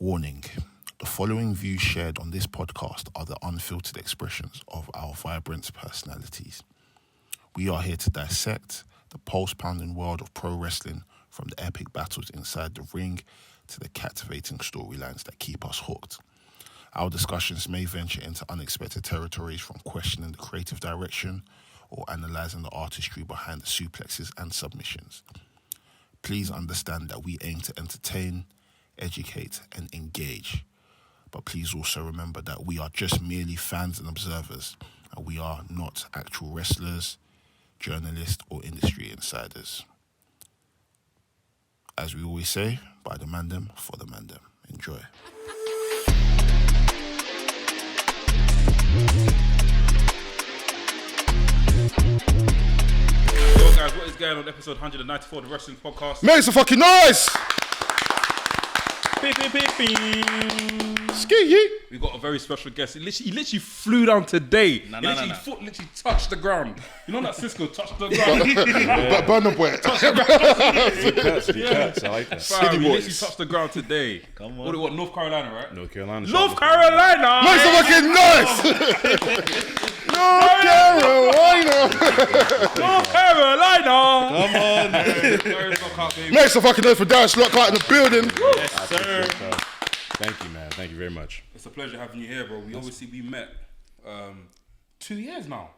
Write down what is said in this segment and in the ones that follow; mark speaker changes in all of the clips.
Speaker 1: Warning. The following views shared on this podcast are the unfiltered expressions of our vibrant personalities. We are here to dissect the pulse-pounding world of pro wrestling, from the epic battles inside the ring to the captivating storylines that keep us hooked. Our discussions may venture into unexpected territories, from questioning the creative direction or analysing the artistry behind the suplexes and submissions. Please understand that we aim to entertain, educate and engage. But please also remember that we are just merely fans and observers, and we are not actual wrestlers, journalists or industry insiders. As we always say, by the Mandem, for the Mandem. Enjoy.
Speaker 2: Yo guys, what is going on? Episode 194 of the Wrestling Podcast.
Speaker 1: Make some fucking noise!
Speaker 2: Beep, beep, beep, beep.
Speaker 1: Ski yeet!
Speaker 2: We got a very special guest. He literally flew down today. His foot literally touched the ground. You know that Cisco touched the ground?
Speaker 1: Burner boy.
Speaker 2: Touched the ground.
Speaker 3: Cuts. I like that.
Speaker 2: Fam, he literally touched the ground today.
Speaker 3: Come on.
Speaker 2: What, North Carolina, right?
Speaker 3: North Carolina.
Speaker 2: North Carolina!
Speaker 1: Make some fucking noise! North Carolina!
Speaker 2: North Carolina!
Speaker 3: Come on.
Speaker 2: Darius Lockhart, baby.
Speaker 1: Make some fucking noise for Darius Lockhart in the building.
Speaker 2: Yes, sir.
Speaker 3: Thank you, man. Thank you very much.
Speaker 2: It's a pleasure having you here, bro. We met 2 years now.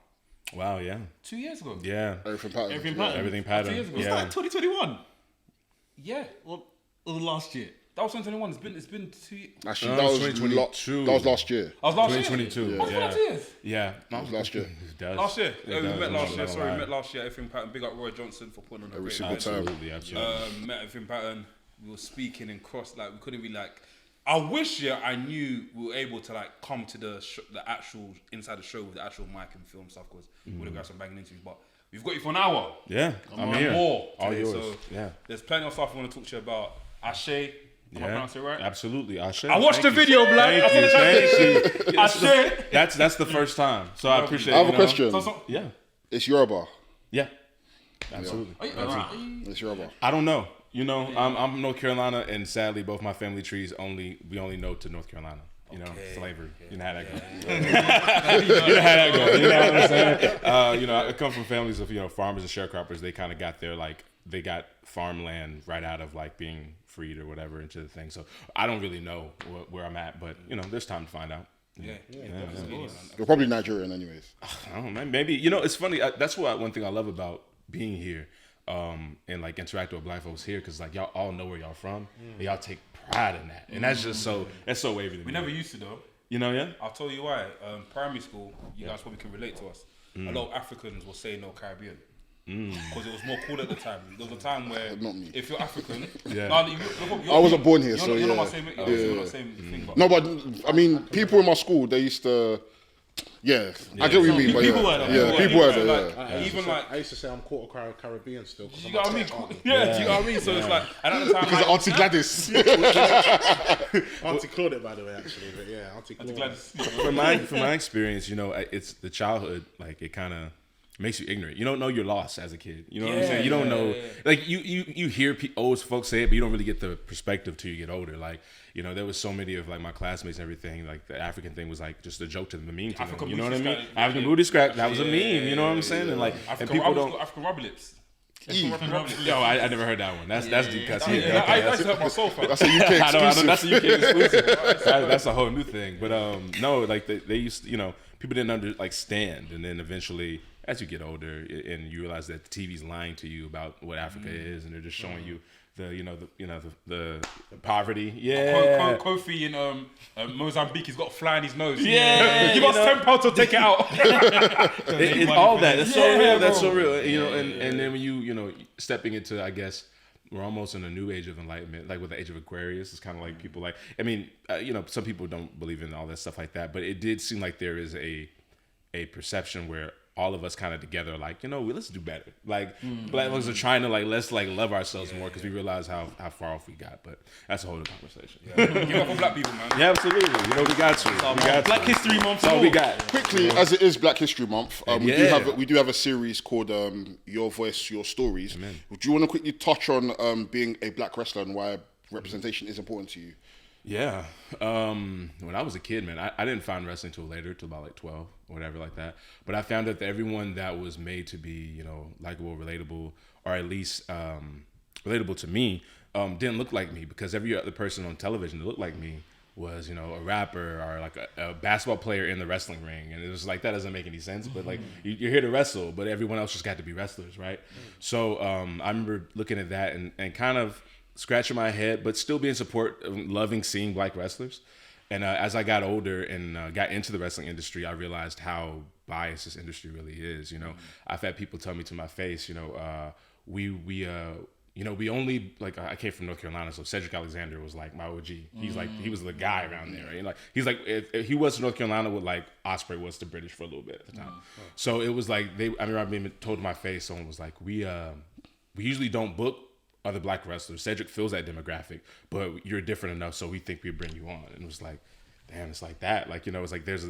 Speaker 3: Wow, yeah.
Speaker 2: 2 years ago.
Speaker 3: Yeah.
Speaker 4: Everything pattern.
Speaker 3: Everything
Speaker 2: 2
Speaker 3: pattern.
Speaker 2: years ago.
Speaker 3: Yeah.
Speaker 5: It's like 2021
Speaker 2: Yeah.
Speaker 5: or last year.
Speaker 2: That was 2021. It's been 2 years.
Speaker 4: Actually,
Speaker 3: No,
Speaker 4: that was
Speaker 3: 2022.
Speaker 4: That was last year.
Speaker 2: I was last year.
Speaker 3: 2022.
Speaker 2: Oh, it's been 2 years.
Speaker 3: Yeah.
Speaker 4: That was last year.
Speaker 3: It does.
Speaker 2: Last year.
Speaker 3: It
Speaker 2: Yeah, we
Speaker 3: does.
Speaker 2: met last
Speaker 3: I'm
Speaker 2: year.
Speaker 3: not
Speaker 2: Sorry,
Speaker 3: gonna
Speaker 2: we met
Speaker 3: lie.
Speaker 2: last year. Everything Pattern. Big up Roy Johnson for putting on a
Speaker 4: Every
Speaker 2: great
Speaker 4: single
Speaker 2: event.
Speaker 4: time.
Speaker 3: Absolutely.
Speaker 2: Met everything Pattern. We were speaking and cross. Like we couldn't be like. I wish I knew we were able to like come to the actual inside the show with the actual mic and film stuff, because we would have got some banging interviews. But we've got you for an hour.
Speaker 3: Yeah. I'm
Speaker 2: And
Speaker 3: here.
Speaker 2: more
Speaker 3: All
Speaker 2: today.
Speaker 3: yours.
Speaker 2: So
Speaker 3: Yeah.
Speaker 2: there's plenty of stuff I want to talk to you about. Asé. Am I pronouncing it right?
Speaker 3: Absolutely.
Speaker 2: I watched the video, Black.
Speaker 3: Thank you.
Speaker 2: Asé.
Speaker 3: That's the first time. So I appreciate it.
Speaker 4: I have a question.
Speaker 3: Yeah.
Speaker 4: It's Yoruba.
Speaker 3: Yeah. Absolutely.
Speaker 4: It's Yoruba.
Speaker 3: I don't know. You know, I'm from North Carolina, and sadly, both my family trees we only know to North Carolina. You know, slavery. You know how that goes. You know how that goes. You know what I'm saying? You know, I come from families of farmers and sharecroppers. They kind of got they got farmland right out of like being freed or whatever into the thing. So I don't really know where I'm at, but there's time to find out.
Speaker 2: Yeah.
Speaker 4: You're probably Nigerian, anyways.
Speaker 3: I don't know, maybe. It's funny. That's one thing I love about being here. And like interacting with black folks here, because like y'all all know where y'all from, and y'all take pride in that, and that's just so wavy to me.
Speaker 2: We never used to though.
Speaker 3: Yeah.
Speaker 2: I'll tell you why. Primary school, you guys probably can relate to us. A lot of Africans will say no Caribbean. Because it was more cool at the time. There was a time where
Speaker 4: Not me.
Speaker 2: if you're African,
Speaker 3: Yeah.
Speaker 4: I wasn't born here,
Speaker 2: you're
Speaker 4: so
Speaker 2: not,
Speaker 4: yeah.
Speaker 2: You're not my same, you're not the same thing. But
Speaker 4: No, but I mean, people in my school, they used to. Yeah, I get what you mean, but
Speaker 2: people
Speaker 4: yeah,
Speaker 2: were there.
Speaker 4: yeah, people were there.
Speaker 2: Like,
Speaker 4: Yeah.
Speaker 2: even like,
Speaker 6: I used to say I'm quarter Caribbean still.
Speaker 2: you got what I mean? Yeah, do you know what I mean? So it's like, and at the time,
Speaker 4: Because Auntie Gladys.
Speaker 6: Auntie Claudette, by the way, actually. But yeah, Auntie
Speaker 2: I'm
Speaker 6: Claudette.
Speaker 2: glad
Speaker 3: From my experience, it's the childhood. Like it kind of makes you ignorant. You don't know you're lost as a kid. You know what I'm saying? You don't know. Like you hear old folks say it, but you don't really get the perspective till you get older. Like there was so many of like my classmates and everything. Like the African thing was like just a joke to them, the meme to them.
Speaker 2: African
Speaker 3: You know what I
Speaker 2: booty
Speaker 3: mean?
Speaker 2: scratch.
Speaker 3: African booty scratch. That was a meme. You know what I'm saying? And like and people don't.
Speaker 2: African rubber lips.
Speaker 3: Yo, I never heard that one. That's deep cuts.
Speaker 2: I used to hurt my soul, fam.
Speaker 4: That's a UK
Speaker 3: I know,
Speaker 4: exclusive.
Speaker 3: that's a UK exclusive. That's a whole new thing. But no, like they used to, people didn't stand, and then eventually, as you get older, and you realize that the TV's lying to you about what Africa is, and they're just showing you the poverty. Yeah,
Speaker 2: Kofi in Mozambique, he's got a fly in his nose.
Speaker 3: Yeah,
Speaker 2: give us £10 to take it out.
Speaker 3: it's all that. That's so real. That's
Speaker 2: bro.
Speaker 3: so real. And then when you stepping into, I guess, we're almost in a new age of enlightenment, like with the age of Aquarius. It's kind of like people some people don't believe in all that stuff like that, but it did seem like there is a perception where all of us kind of together, like, let's do better. Like, black folks are trying to, let's, love ourselves more, because we realize how far off we got. But that's a whole other conversation.
Speaker 2: Give up for black people, man.
Speaker 3: Yeah, absolutely. We got to.
Speaker 5: Black History Month.
Speaker 3: That's all we got.
Speaker 4: Quickly, as it is Black History Month, we do have a series called Your Voice, Your Stories.
Speaker 3: Amen.
Speaker 4: Do you want to quickly touch on being a black wrestler and why representation is important to you?
Speaker 3: Yeah. When I was a kid, man, I didn't find wrestling till later, till about like 12 or whatever like that. But I found that everyone that was made to be, you know, likable, relatable, or at least relatable to me, didn't look like me, because every other person on television that looked like me was, you know, a rapper or like a basketball player in the wrestling ring. And it was like, that doesn't make any sense. But like, you're here to wrestle, but everyone else just got to be wrestlers, right? So I remember looking at that and kind of scratching my head, but still being support of loving seeing black wrestlers. And as I got older and got into the wrestling industry, I realized how biased this industry really is. You know, I've had people tell me to my face, you know, we only, like, I came from North Carolina, so Cedric Alexander was like my OG. He's like, he was the guy around there. Right? Like, he's like, if he was to North Carolina, what like Osprey was to British for a little bit at the time. So it was like I remember I being told to my face, someone was like, we usually don't book other black wrestlers. Cedric fills that demographic, but you're different enough, so we think we bring you on. And it was like, damn, it's like that. Like, you know, it's like there's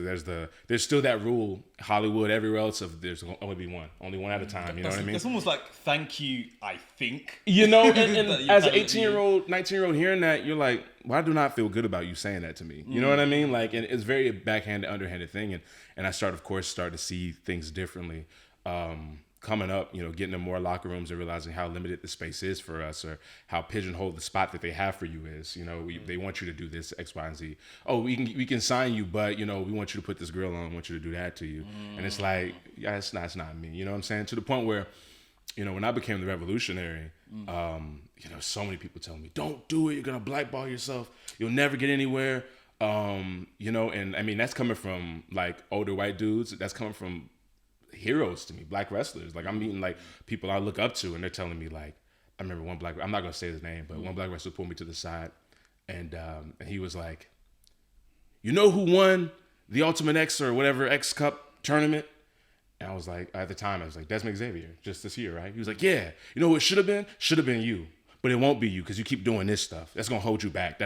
Speaker 3: still that rule, Hollywood, everywhere else, of there's only one at a time. You know what I mean?
Speaker 5: It's almost like, thank you, I think.
Speaker 3: You know, and as an 18-year-old, 19-year-old hearing that, you're like, well, I do not feel good about you saying that to me. You know what I mean? Like, and it's very backhanded, underhanded thing. And I started to see things differently. Coming up, you know, getting in more locker rooms and realizing how limited the space is for us, or how pigeonholed the spot that they have for you is. You know, they want you to do this X, Y, and Z. Oh, we can sign you, but you know, we want you to put this girl on. We want you to do that to you. And it's like, yeah, it's not me. You know what I'm saying? To the point where, you know, when I became the revolutionary, you know, so many people telling me, don't do it. You're gonna blackball yourself. You'll never get anywhere. You know, and I mean, that's coming from like older white dudes. That's coming from heroes to me, black wrestlers. Like, I'm meeting like people I look up to, and they're telling me, like, I remember one black, I'm not gonna say his name, but one black wrestler pulled me to the side, and he was like, you know who won the Ultimate X or whatever X Cup tournament? And I was like, at the time I was like, Desmond Xavier, just this year, right? He was like, yeah. You know who it should have been? Should have been you, but it won't be you because you keep doing this stuff. That's gonna hold you back.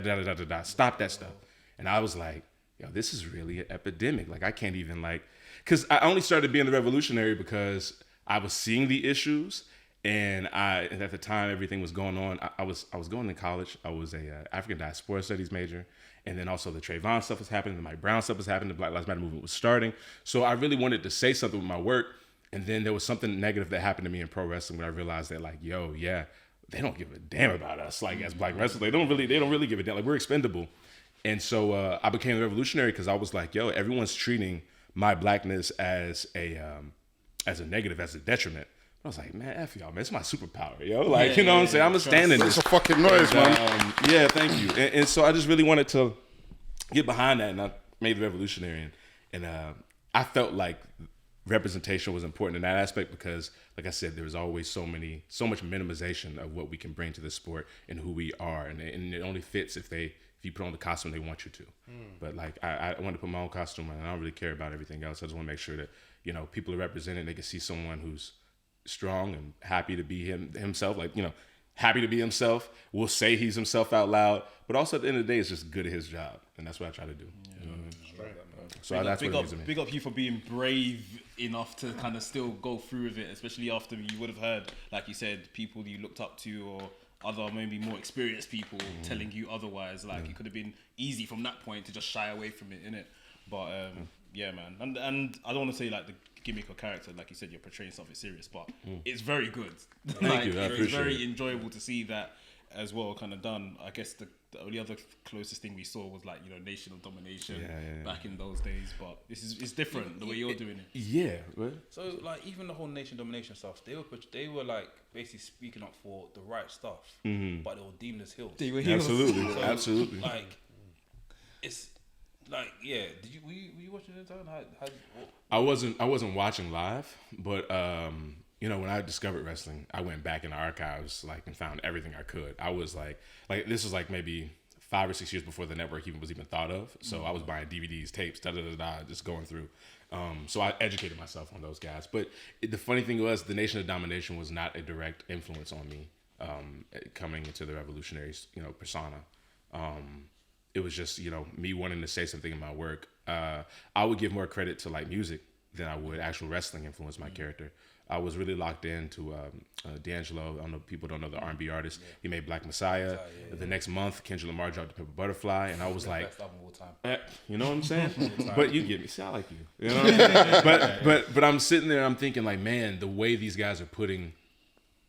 Speaker 3: Stop that stuff. And I was like, yo, this is really an epidemic. Like, I can't even like. Because I only started being the revolutionary because I was seeing the issues, and at the time everything was going on. I was going to college. I was a African diaspora studies major, and then also the Trayvon stuff was happening, the Mike Brown stuff was happening, the Black Lives Matter movement was starting. So I really wanted to say something with my work, and then there was something negative that happened to me in pro wrestling when I realized that, like, yo, yeah, they don't give a damn about us. Like, as black wrestlers, they don't really give a damn. Like, we're expendable. And so I became the revolutionary because I was like, yo, everyone's treating my blackness as a negative, as a detriment. I was like, man, F y'all, man, it's my superpower, yo. Like, you know what I'm saying? I'm a stand in this.
Speaker 4: It's a fucking noise, man.
Speaker 3: Yeah, thank you. And so I just really wanted to get behind that, and I made the revolutionary. And I felt like representation was important in that aspect because, like I said, there was always so much minimization of what we can bring to the sport and who we are. And it only fits if you put on the costume they want you to. But like, I want to put my own costume on, and I don't really care about everything else. I just want to make sure that, you know, people are represented. They can see someone who's strong and happy to be himself. Like, you know, happy to be himself. Will say he's himself out loud. But also at the end of the day, it's just good at his job, and that's what I try to do. You know what I mean? So that's what it means to me.
Speaker 5: Big up you for being brave enough to kind of still go through with it, especially after you would have heard, like you said, people you looked up to or other maybe more experienced people telling you otherwise. Like, it could have been easy from that point to just shy away from it, innit? But yeah, man. And I don't want to say like the gimmick or character, like you said, you're portraying something serious, but it's very good.
Speaker 3: Thank you. I appreciate
Speaker 5: it's very
Speaker 3: it.
Speaker 5: enjoyable to see that as well, kind of done. I guess the only other closest thing we saw was like, you know, Nation of Domination back in those days. But it's different the way you're doing it.
Speaker 3: Yeah. Right?
Speaker 2: So like, even the whole nation domination stuff, they were like basically speaking up for the right stuff, but they were deemed as heels.
Speaker 5: They were heels.
Speaker 3: Absolutely.
Speaker 2: So,
Speaker 3: Absolutely.
Speaker 2: Like, it's like, yeah. Were you watching it at the time?
Speaker 3: I wasn't watching live, but you know, when I discovered wrestling, I went back in the archives, like, and found everything I could. I was like this was like maybe 5 or 6 years before the network even was thought of. So I was buying DVDs, tapes, just going through. So I educated myself on those guys. But the funny thing was, the Nation of Domination was not a direct influence on me coming into the revolutionaries, you know, persona. It was just, you know, me wanting to say something in my work. I would give more credit to like music than I would actual wrestling influence my character. I was really locked into D'Angelo. I don't know, people don't know the R&B artist. He made Black Messiah. The next month, Kendrick Lamar dropped The Pimp a Butterfly, and I was like,
Speaker 2: Best album of all time.
Speaker 3: you know what I'm saying? But you get me. See, I like you. You know what I'm saying? But I'm sitting there, I'm thinking like, man, the way these guys are putting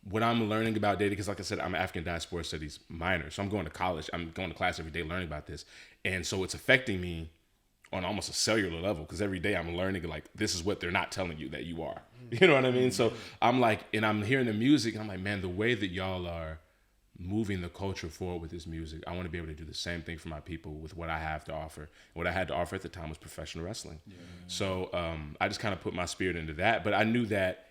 Speaker 3: what I'm learning about data, because like I said, I'm an African diaspora studies minor, so I'm going to college. I'm going to class every day learning about this, and so it's affecting me on almost a cellular level, because every day I'm learning like this is what they're not telling you that you are. You know what I mean? So I'm like, and I'm hearing the music, and I'm like, man, the way that y'all are moving the culture forward with this music, I want to be able to do the same thing for my people with what I have to offer. What I had to offer at the time was professional wrestling. So I just kind of put my spirit into that, but I knew that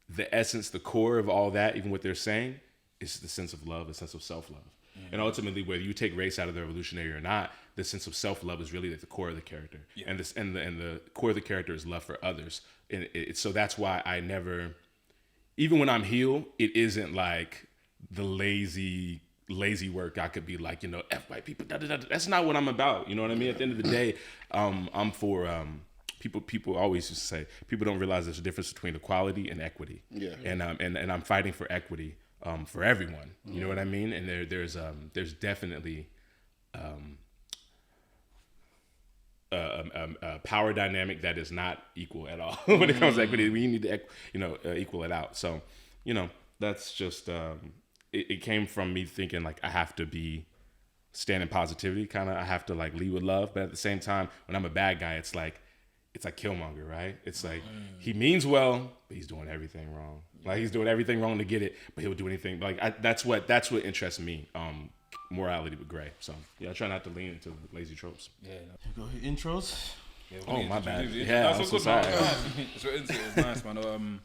Speaker 3: the essence, the core of all that, even what they're saying, is the sense of love, the sense of self-love. And ultimately, whether you take race out of the revolutionary or not, the sense of self-love is really at the core of the character. And the core of the character is love for others. And so that's why I never, even when I'm heel, it isn't like the lazy work. I could be like, you know, F white people. Da, da, da. That's not what I'm about. You know what I mean? At the end of the day, I'm for people always used to say people don't realize there's a difference between equality and equity. And I'm fighting for equity for everyone. You know what I mean? And there's definitely a power dynamic that is not equal at all when it comes to equity. We need to equal it out. So, you know, that's just it came from me thinking like I have to stand in positivity, kind of. I have to like lead with love, but at the same time, when I'm a bad guy, it's like Killmonger, right? It's like he means well, but he's doing everything wrong. Like he's doing everything wrong to get it, but he'll do anything. Like that's what interests me. Morality with gray. So yeah, I try not to lean into lazy tropes.
Speaker 5: Go hit intros.
Speaker 3: Oh my bad.
Speaker 2: Yeah,
Speaker 3: I'm so sorry.
Speaker 2: It's nice, man.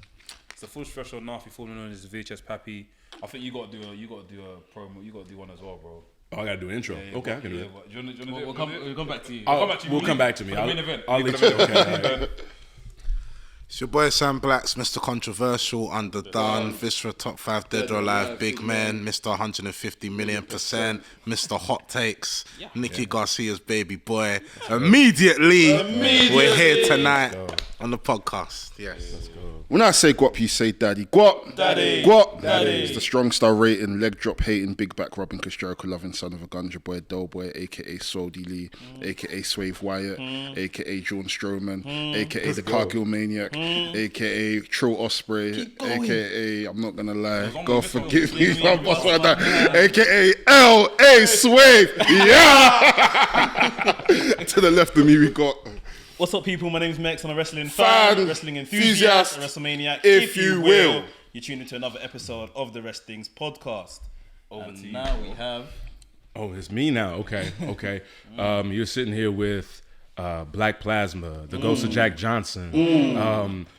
Speaker 2: It's a full special Nafi, formerly known as VHS Pappy. I think you got to do a promo. You got to do one as well, bro.
Speaker 3: Oh, I gotta do an intro. Okay, I can do it.
Speaker 2: Do you want to do it?
Speaker 5: We'll come back to you.
Speaker 3: We'll come back to me.
Speaker 2: Main event.
Speaker 3: I'll let you. Okay.
Speaker 6: It's your boy Sam Blacks, Mr. Controversial, Underdone, Viscera Top 5 Dead or Alive, Big Man, Mr. 150 million%, Mr. Hot Takes, Nikki Garcia's baby boy. Immediately, we're here tonight on the podcast. Yes. Let's go.
Speaker 4: When I say guap, you say daddy. Guap!
Speaker 5: Daddy!
Speaker 4: Guap!
Speaker 5: Daddy!
Speaker 4: It's the strong star rating, leg drop hating, big back rubbing, Chris Jericho loving, son of a gun, your boy Delboy, aka Swody Lee, aka Swave Wyatt, aka John Strowman, aka the Cargill Maniac, aka Trill Osprey, aka, I'm not gonna lie, God forgive me, aka L.A. Swave! Yeah! To the left of me, we got...
Speaker 5: What's up, people? My name's Mex. I'm a wrestling fan, wrestling enthusiast, a WrestleManiac,
Speaker 4: if you will.
Speaker 5: You're tuned into another episode of the WRESTHINGS podcast. Over to you.
Speaker 2: Now we have.
Speaker 3: Oh, it's me now. Okay. You're sitting here with Black Plasma, the Ghost of Jack Johnson,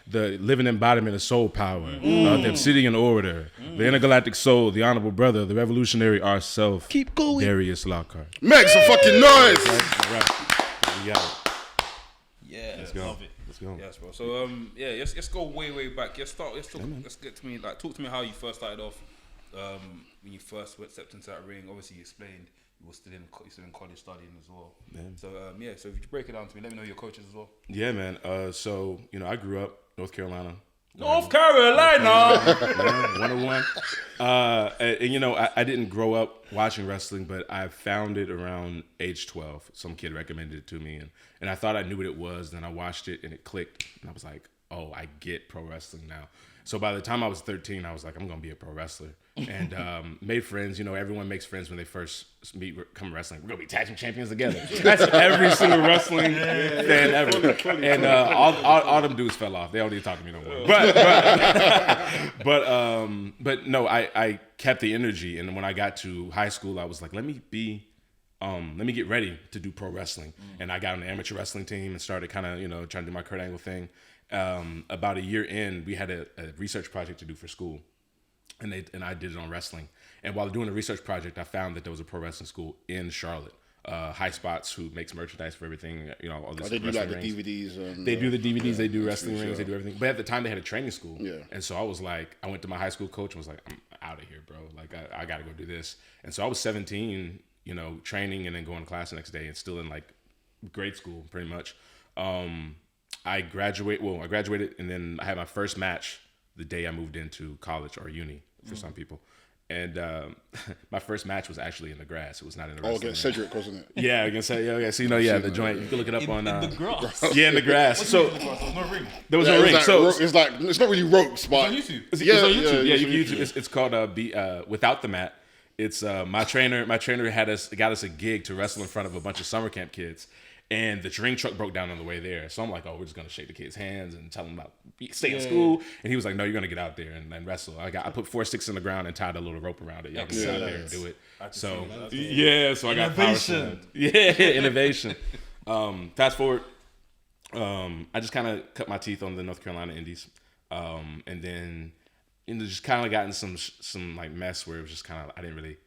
Speaker 3: the living embodiment of soul power, the Obsidian Order, the Intergalactic Soul, the Honorable Brother, the Revolutionary ourself,
Speaker 5: Keep going.
Speaker 3: Darius Lockhart.
Speaker 4: Make some fucking noise!
Speaker 3: All right. We got it.
Speaker 5: Yeah,
Speaker 3: Let's go.
Speaker 5: love it.
Speaker 3: Let's go.
Speaker 2: Yes, bro. So let's go way back. Let's get to me. Like, talk to me how you first started off. When you first stepped into that ring. Obviously, you explained you were still in college studying as well.
Speaker 3: Man.
Speaker 2: So so if you break it down to me, let me know your coaches as well.
Speaker 3: Yeah, man. So I grew up North Carolina.
Speaker 2: North Carolina.
Speaker 3: 101. And I didn't grow up watching wrestling, but I found it around age 12. Some kid recommended it to me, and I thought I knew what it was. Then I watched it, and it clicked, and I was like, oh, I get pro wrestling now. So by the time I was 13, I was like, I'm going to be a pro wrestler. And made friends. Everyone makes friends when they first come wrestling. We're going to be tag team champions together. That's every single wrestling fan ever. And all them dudes fell off. They don't need to talk to me no more. But no, I kept the energy. And when I got to high school, I was like, let me get ready to do pro wrestling. And I got on the amateur wrestling team and started kind of, trying to do my Kurt Angle thing. About a year in, we had a research project to do for school, and I did it on wrestling. And while doing the research project, I found that there was a pro wrestling school in Charlotte, High Spots, who makes merchandise for everything. All this.
Speaker 4: They do like
Speaker 3: rings.
Speaker 4: the DVDs. And,
Speaker 3: they do the DVDs. They do wrestling rings. They do everything. But at the time, they had a training school.
Speaker 4: Yeah.
Speaker 3: And so I was like, I went to my high school coach and was like, I'm out of here, bro. Like I got to go do this. And so I was 17, training and then going to class the next day, and still in like grade school, pretty much. I graduated, and then I had my first match the day I moved into college or uni for some people. And my first match was actually in the grass. It was not in the wrestling
Speaker 4: against
Speaker 3: ring.
Speaker 4: Cedric, wasn't it?
Speaker 3: Yeah, against So the joint. You can look it up on
Speaker 5: in the grass.
Speaker 3: Yeah, in the grass. So
Speaker 2: There's no ring.
Speaker 3: there was no ring. So
Speaker 4: It's like it's not really ropes, but
Speaker 2: It's on YouTube.
Speaker 3: it's
Speaker 4: Yeah,
Speaker 3: on YouTube.
Speaker 4: yeah,
Speaker 3: Yeah, you
Speaker 4: it's
Speaker 3: can
Speaker 4: on
Speaker 3: YouTube. It's called Without the Mat. It's my trainer. My trainer got us a gig to wrestle in front of a bunch of summer camp kids. And the ring truck broke down on the way there. So I'm like, oh, we're just going to shake the kids' hands and tell them about stay in school. And he was like, no, you're going to get out there and wrestle. I put 4 sticks in the ground and tied a little rope around it. Y'all can get out there and do it. So, so I got power slammed. Yeah, innovation. Fast forward, I just kind of cut my teeth on the North Carolina Indies. And then just kind of got in some like mess where it was just kind of, I didn't really,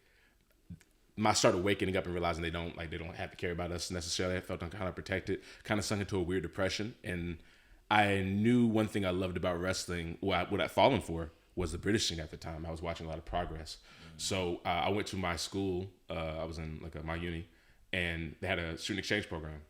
Speaker 3: I started waking up and realizing they don't have to care about us necessarily. I felt kind of protected, kind of sunk into a weird depression. And I knew one thing I loved about wrestling, what I'd fallen for, was the British thing at the time. I was watching a lot of Progress. So I went to my school. I was in my uni, and they had a student exchange program.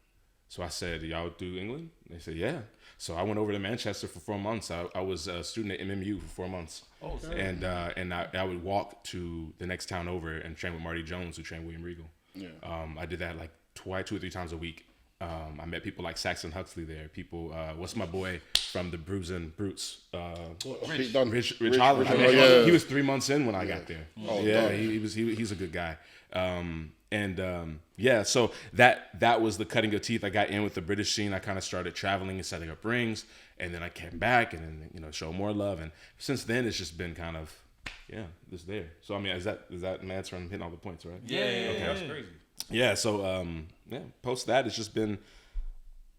Speaker 3: So I said, y'all do England? They said, yeah. So I went over to Manchester for 4 months. I was a student at MMU for 4 months. Oh, and I would walk to the next town over and train with Marty Jones, who trained William Regal. Yeah. I did that like 2 or 3 times a week. I met people like Saxon Huxley there. People, what's my boy from the Bruising Brutes? Rich Holland. He was 3 months in when I got there. Oh, yeah, he's a good guy. So that was the cutting of teeth. I got in with the British scene. I kind of started traveling and setting up rings, and then I came back and then show more love. And since then, it's just been kind of just there. So I mean, is that an answer? I'm hitting all the points, right?
Speaker 2: Yeah, okay. That's crazy.
Speaker 3: Yeah. So post that, it's just been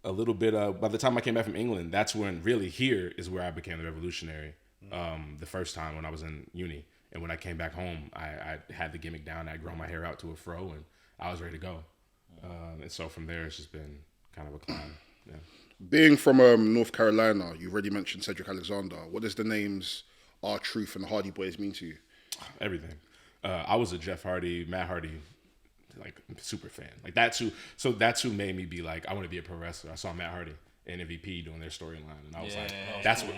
Speaker 3: a little bit. By the time I came back from England, that's when really here is where I became the revolutionary. The first time when I was in uni. And when I came back home, I had the gimmick down. I'd grown my hair out to a fro, and I was ready to go. And so from there, it's just been kind of a climb. Yeah.
Speaker 4: Being from North Carolina, you already mentioned Cedric Alexander. What does the names R-Truth and Hardy Boys mean to you?
Speaker 3: Everything. I was a Jeff Hardy, Matt Hardy, super fan. That's who made me be like, I want to be a pro wrestler. I saw Matt Hardy and MVP doing their storyline, and I was that's what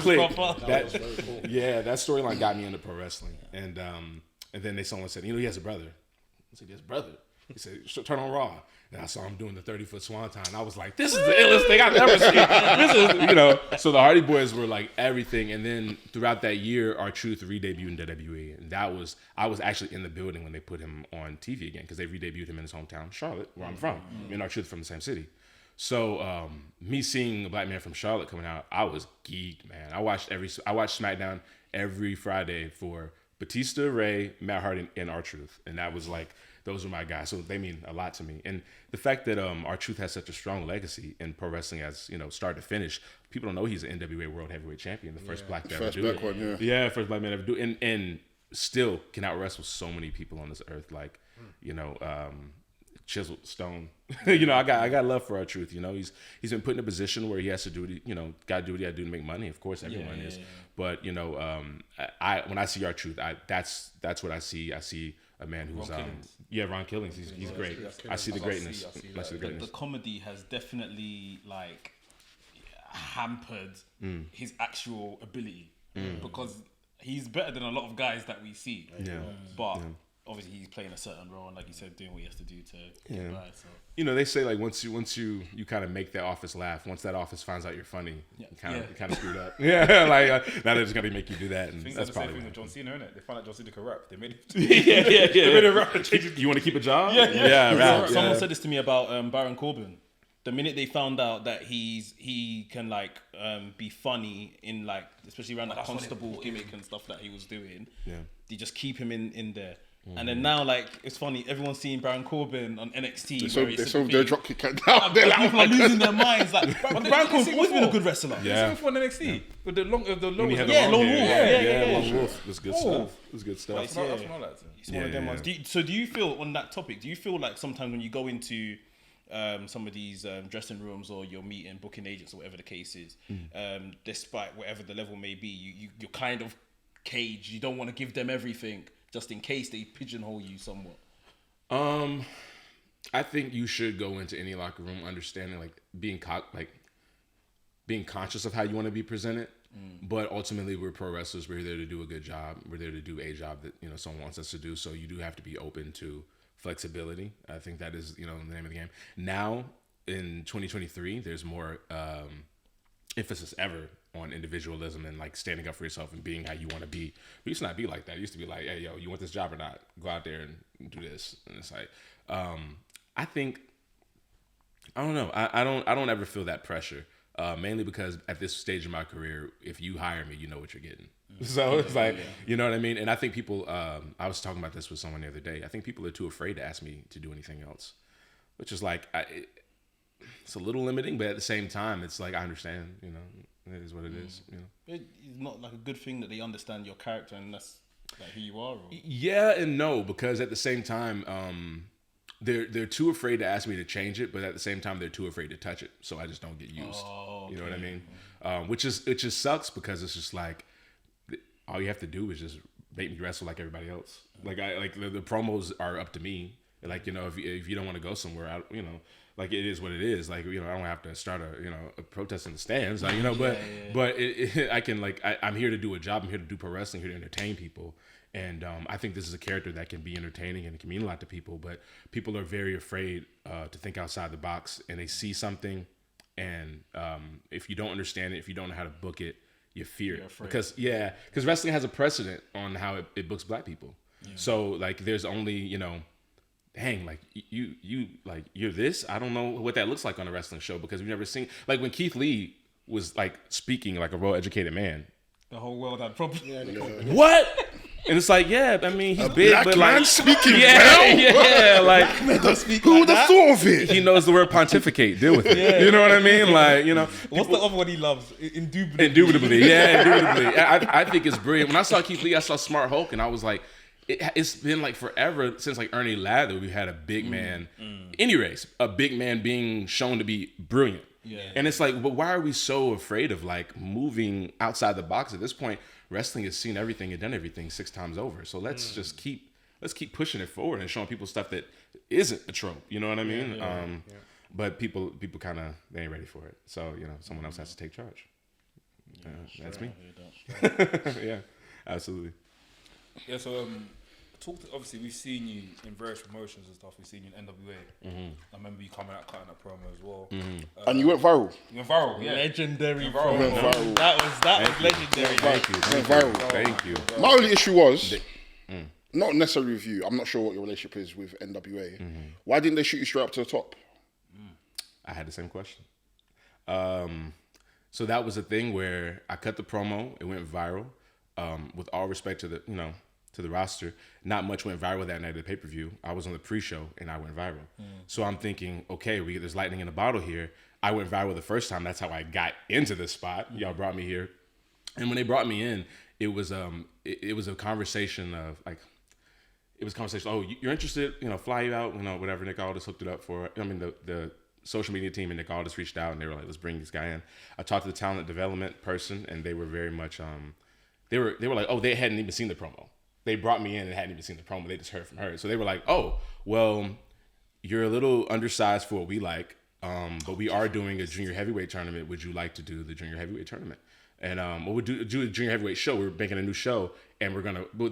Speaker 3: clicked. That storyline got me into pro wrestling, and then someone said, he has a brother. I said, he has a brother. He said, turn on Raw. And I saw him doing the 30-foot swanton. And I was like, this is the illest thing I've ever seen. So the Hardy Boys were like everything. And then throughout that year, R-Truth re-debuted in WWE. And I was actually in the building when they put him on TV again, because they re-debuted him in his hometown, Charlotte, where I'm from. Me and R-Truth from the same city. So me seeing a black man from Charlotte coming out, I was geeked, man. I watched SmackDown every Friday for Batista, Ray, Matt Hardy, and R-Truth. And that was those are my guys. So they mean a lot to me. And the fact that R-Truth has such a strong legacy in pro wrestling as, start to finish, people don't know he's an NWA World Heavyweight Champion, the first black to ever do it. One, yeah, first black man ever do it. And still can out wrestle so many people on this earth, chiseled stone. I got love for R-Truth. He's been put in a position where he has to do what got to do what he got to do to make money. Of course, everyone is. But when I see R-Truth, that's what I see. I see a man who's Ron Killings. He's great. I see the greatness.
Speaker 5: The comedy has definitely hampered his actual ability because he's better than a lot of guys that we see. But obviously he's playing a certain role, and like you said, doing what he has to do to get by. So
Speaker 3: they say once you kind of make that office laugh, once that office finds out you're funny, you kind of screwed up. Now they're just gonna make you do that, and that's
Speaker 2: the
Speaker 3: probably
Speaker 2: same thing with John Cena, isn't it? They found out John Cena could rap. They made it.
Speaker 3: They made it rap. You want to keep a job? Rap.
Speaker 5: Someone said this to me about Baron Corbin. The minute they found out that he can be funny in especially around the constable gimmick and stuff that he was doing, they just keep him in there. And then now, it's funny, everyone's seeing Baron Corbin on NXT.
Speaker 4: They saw their dropkick down.
Speaker 5: People are losing their minds. Baron Corbin's always been a good wrestler.
Speaker 2: Yeah. He's been on NXT. With the long
Speaker 3: Lone Wolf.
Speaker 2: Lone
Speaker 3: Wolf was good stuff. It was good stuff.
Speaker 2: That's what I like to.
Speaker 5: He's one of them ones. So do you feel, on that topic, do you feel like sometimes when you go into some of these dressing rooms, or you're meeting booking agents or whatever the case is, despite whatever the level may be, you're kind of caged. You don't want to give them everything, just in case they pigeonhole you somewhat?
Speaker 3: I think you should go into any locker room understanding being conscious of how you want to be presented, But ultimately, we're pro wrestlers. We're there to do a good job. We're there to do a job that someone wants us to do. So you do have to be open to flexibility. I think that is the name of the game. Now in 2023, there's more emphasis ever on individualism and like standing up for yourself and being how you want to be. We used to not be like that. It used to be like, hey, yo, you want this job or not? Go out there and do this. And it's like, I think, I don't know. I don't ever feel that pressure. Mainly because at this stage of my career, if you hire me, you know what you're getting. So it's like, you know what I mean? And I think people, I was talking about this with someone the other day. I think people are too afraid to ask me to do anything else, which is like, it's a little limiting, but at the same time, it's like, I understand, it is what it is,
Speaker 5: It's not like a good thing that they understand your character and that's like who you are. Or...
Speaker 3: Yeah and no, because at the same time, they're too afraid to ask me to change it, but at the same time, they're too afraid to touch it. So I just don't get used.
Speaker 5: Oh, okay.
Speaker 3: You know what I mean? Which just sucks because it's just like, all you have to do is just make me wrestle like everybody else. Like the promos are up to me. Like, if you don't want to go somewhere, like it is what it is. Like, I don't have to start a protest in the stands, like, but I can I'm here to do a job. I'm here to do pro wrestling, here to entertain people. And I think this is a character that can be entertaining and can mean a lot to people, but people are very afraid to think outside the box, and they see something, and if you don't understand it, if you don't know how to book it, you fear it. Because wrestling has a precedent on how it books black people. Yeah. So like there's only, dang, like you like you're this. I don't know what that looks like on a wrestling show because we've never seen, like when Keith Lee was like speaking like a well-educated man.
Speaker 5: The whole world had problems.
Speaker 3: What? And it's like, yeah, I mean, he's big,
Speaker 4: black
Speaker 3: but
Speaker 4: man
Speaker 3: like
Speaker 4: speaking well.
Speaker 3: yeah, like
Speaker 4: Who would have thought of it?
Speaker 3: he knows the word pontificate. Deal with it. You know what I mean? Like,
Speaker 5: What's the other one he loves? Indubitably.
Speaker 3: Indubitably. I think it's brilliant. When I saw Keith Lee, I saw Smart Hulk, and I was like, it's been like forever since like Ernie Ladd we had a big man, any race, a big man being shown to be brilliant. Yeah. And it's like, but why are we so afraid of like moving outside the box at this point? Wrestling has seen everything and done everything 6 times over. So let's just keep pushing it forward and showing people stuff that isn't a trope. You know what I mean? But people kind of, they ain't ready for it. So, someone else has to take charge. That's me. Yeah, absolutely.
Speaker 2: Yeah, so obviously we've seen you in various promotions and stuff. We've seen you in NWA. I remember you coming out cutting that promo as well.
Speaker 4: And you went viral.
Speaker 2: You went viral, yeah.
Speaker 5: Legendary
Speaker 2: Viral.
Speaker 5: promo.
Speaker 4: Viral.
Speaker 5: That was legendary.
Speaker 3: Thank you.
Speaker 4: My only issue was, not necessarily with you, I'm not sure what your relationship is with NWA. Why didn't they shoot you straight up to the top?
Speaker 3: I had the same question. So that was a thing where I cut the promo, it went viral. With all respect to the roster, not much went viral that night of the pay-per-view. I was on the pre-show and I went viral. So I'm thinking, okay, there's lightning in a bottle here. I went viral the first time. That's how I got into this spot. Y'all brought me here. And when they brought me in, it was a conversation of like, oh, you're interested, fly you out, whatever. Nick Aldis hooked it up for, the social media team and Nick Aldis reached out and they were like, let's bring this guy in. I talked to the talent development person and they were very much, they were like, oh, they hadn't even seen the promo. They brought me in and hadn't even seen the promo. They just heard from her. So they were like, oh, well, you're a little undersized for what we like, but we are doing a junior heavyweight tournament. Would you like to do the junior heavyweight tournament? And we'll do a junior heavyweight show. We're making a new show, and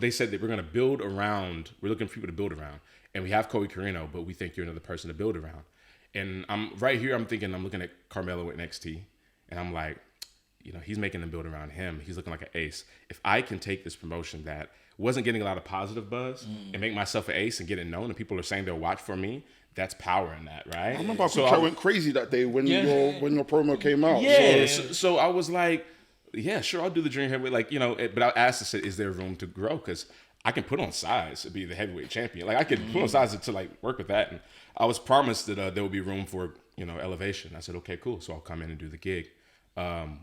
Speaker 3: they said that we're going to build around, we're looking for people to build around. And we have Kobe Carino, but we think you're another person to build around. And I'm right here, I'm looking at Carmelo with NXT, and I'm like, he's making them build around him. He's looking like an ace. If I can take this promotion that wasn't getting a lot of positive buzz and make myself an ace and get it known, and people are saying they'll watch for me, that's power in that, right?
Speaker 4: I remember I went crazy that day when your promo came out.
Speaker 3: Yeah. So I was like, yeah, sure, I'll do the junior heavyweight, but I asked, I said, is there room to grow? Because I can put on size to be the heavyweight champion. Like I could put on size to like work with that. And I was promised that there would be room for, elevation. I said, okay, cool. So I'll come in and do the gig.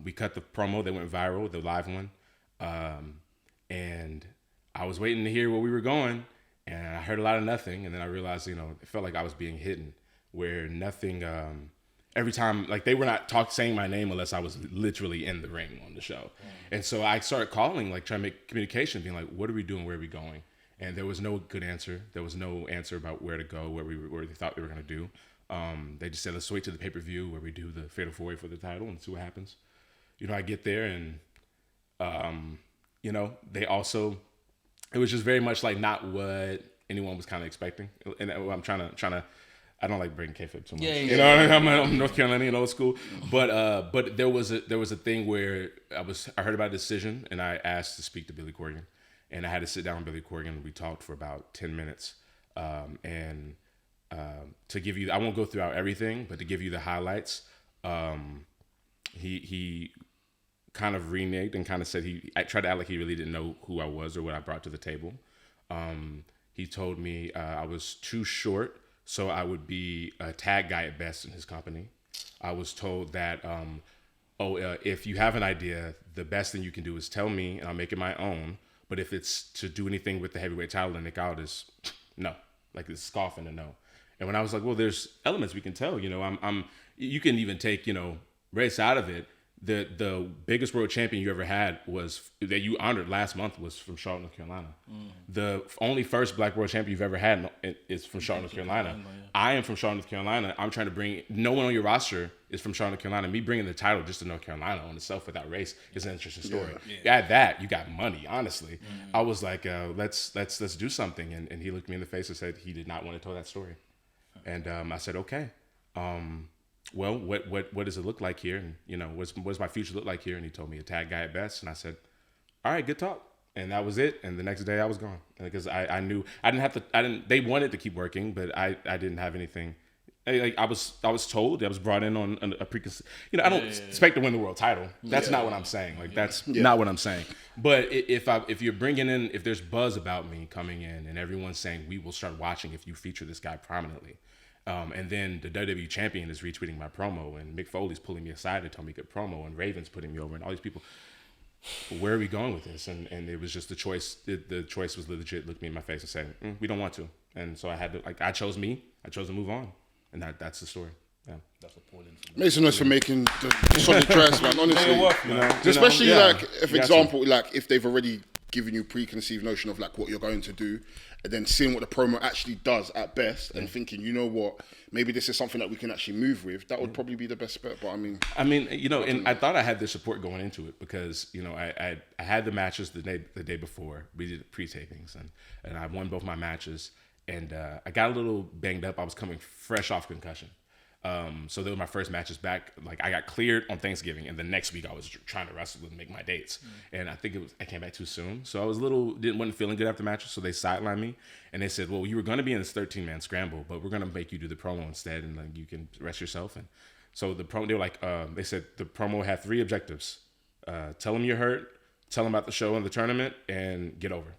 Speaker 3: We cut the promo that went viral, the live one. And I was waiting to hear where we were going, and I heard a lot of nothing. And then I realized, it felt like I was being hidden, where nothing. Every time, like they were not saying my name unless I was literally in the ring on the show. And so I started calling, like trying to make communication, being like, "What are we doing? Where are we going?" And there was no good answer. There was no answer about where to go, where they thought they were going to do. They just said, "Let's wait to the pay-per-view where we do the fatal four-way for the title and see what happens." I get there and You know, they also, it was just very much like not what anyone was kind of expecting. And I'm trying to. I don't like breaking kayfabe too much. You know what I mean? I'm North Carolinian, old school. But there was a thing where I heard about a decision and I asked to speak to Billy Corgan, and I had to sit down with Billy Corgan. We talked for about 10 minutes, to give you, I won't go throughout everything, but to give you the highlights, he kind of reneged and kind of said I tried to act like he really didn't know who I was or what I brought to the table. He told me I was too short, so I would be a tag guy at best in his company. I was told that, if you have an idea, the best thing you can do is tell me and I'll make it my own. But if it's to do anything with the heavyweight title and Nick out, is no, like it's scoffing a no. And when I was like, well, there's elements we can tell, you know, you can even take, you know, race out of it. The biggest world champion you ever had that you honored last month was from Charlotte, North Carolina. The only first black world champion you've ever had is from Charlotte, North Carolina. I am from Charlotte, North Carolina. I'm trying to bring, no one on your roster is from Charlotte, North Carolina. Me bringing the title just to North Carolina on itself without race is an interesting story. You add that, you got money, honestly. I was like, let's do something. And he looked me in the face and said he did not want to tell that story. And I said, okay. Well, what does it look like here? And, you know, what does my future look like here? And he told me a tag guy at best. And I said, all right, good talk. And that was it. And the next day I was gone because I knew they wanted to keep working, but I didn't have anything. Like I was told, I was brought in on a preconceived, you know, I don't expect to win the world title. That's not what I'm saying. Like that's not what I'm saying. But if you're bringing in, if there's buzz about me coming in and everyone's saying we will start watching if you feature this guy prominently. And then the WWE champion is retweeting my promo, and Mick Foley's pulling me aside to tell me good promo, and Raven's putting me over, and all these people. Where are we going with this? And it was just the choice. The choice was legit. Looked me in my face and said, "We don't want to." And so I had to. Like I chose me. I chose to move on, and that's the story. Yeah, that's what poured in.
Speaker 4: Make some noise for making the solid choice, man. Honestly, especially like if example, like if they've already given you preconceived notion of like what you're going to do, and then seeing what the promo actually does at best, and thinking, you know what, maybe this is something that we can actually move with. That would probably be the best bet. But I mean,
Speaker 3: you know, and I thought I had the support going into it because you know I had the matches the day before. We did pre-tapings and I won both my matches, and I got a little banged up. I was coming fresh off concussion. So those were my first matches back. Like I got cleared on Thanksgiving, and the next week I was trying to wrestle and make my dates. And I think I came back too soon, so I was wasn't feeling good after matches. So they sidelined me, and they said, "Well, you were going to be in this 13-man scramble, but we're going to make you do the promo instead, and like you can rest yourself." And so they were like, they said the promo had 3 objectives: tell them you're hurt, tell them about the show and the tournament, and get over.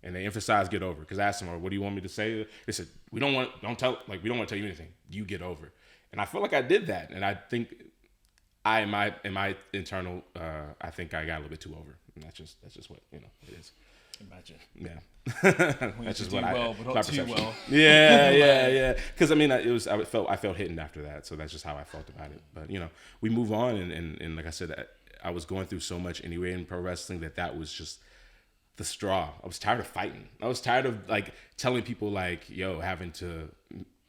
Speaker 3: And they emphasized get over because I asked them, "What do you want me to say?" They said, we don't want to tell you anything. You get over. And I feel like I did that, and I think in my internal, I think I got a little bit too over, and that's just what it is.
Speaker 5: Imagine.
Speaker 3: Yeah, that's just what
Speaker 5: but not too well.
Speaker 3: Yeah. Because I mean, I felt hidden after that, so that's just how I felt about it. But you know, we move on, and like I said, I was going through so much anyway in pro wrestling that was just the straw. I was tired of fighting. I was tired of like telling people like, yo, having to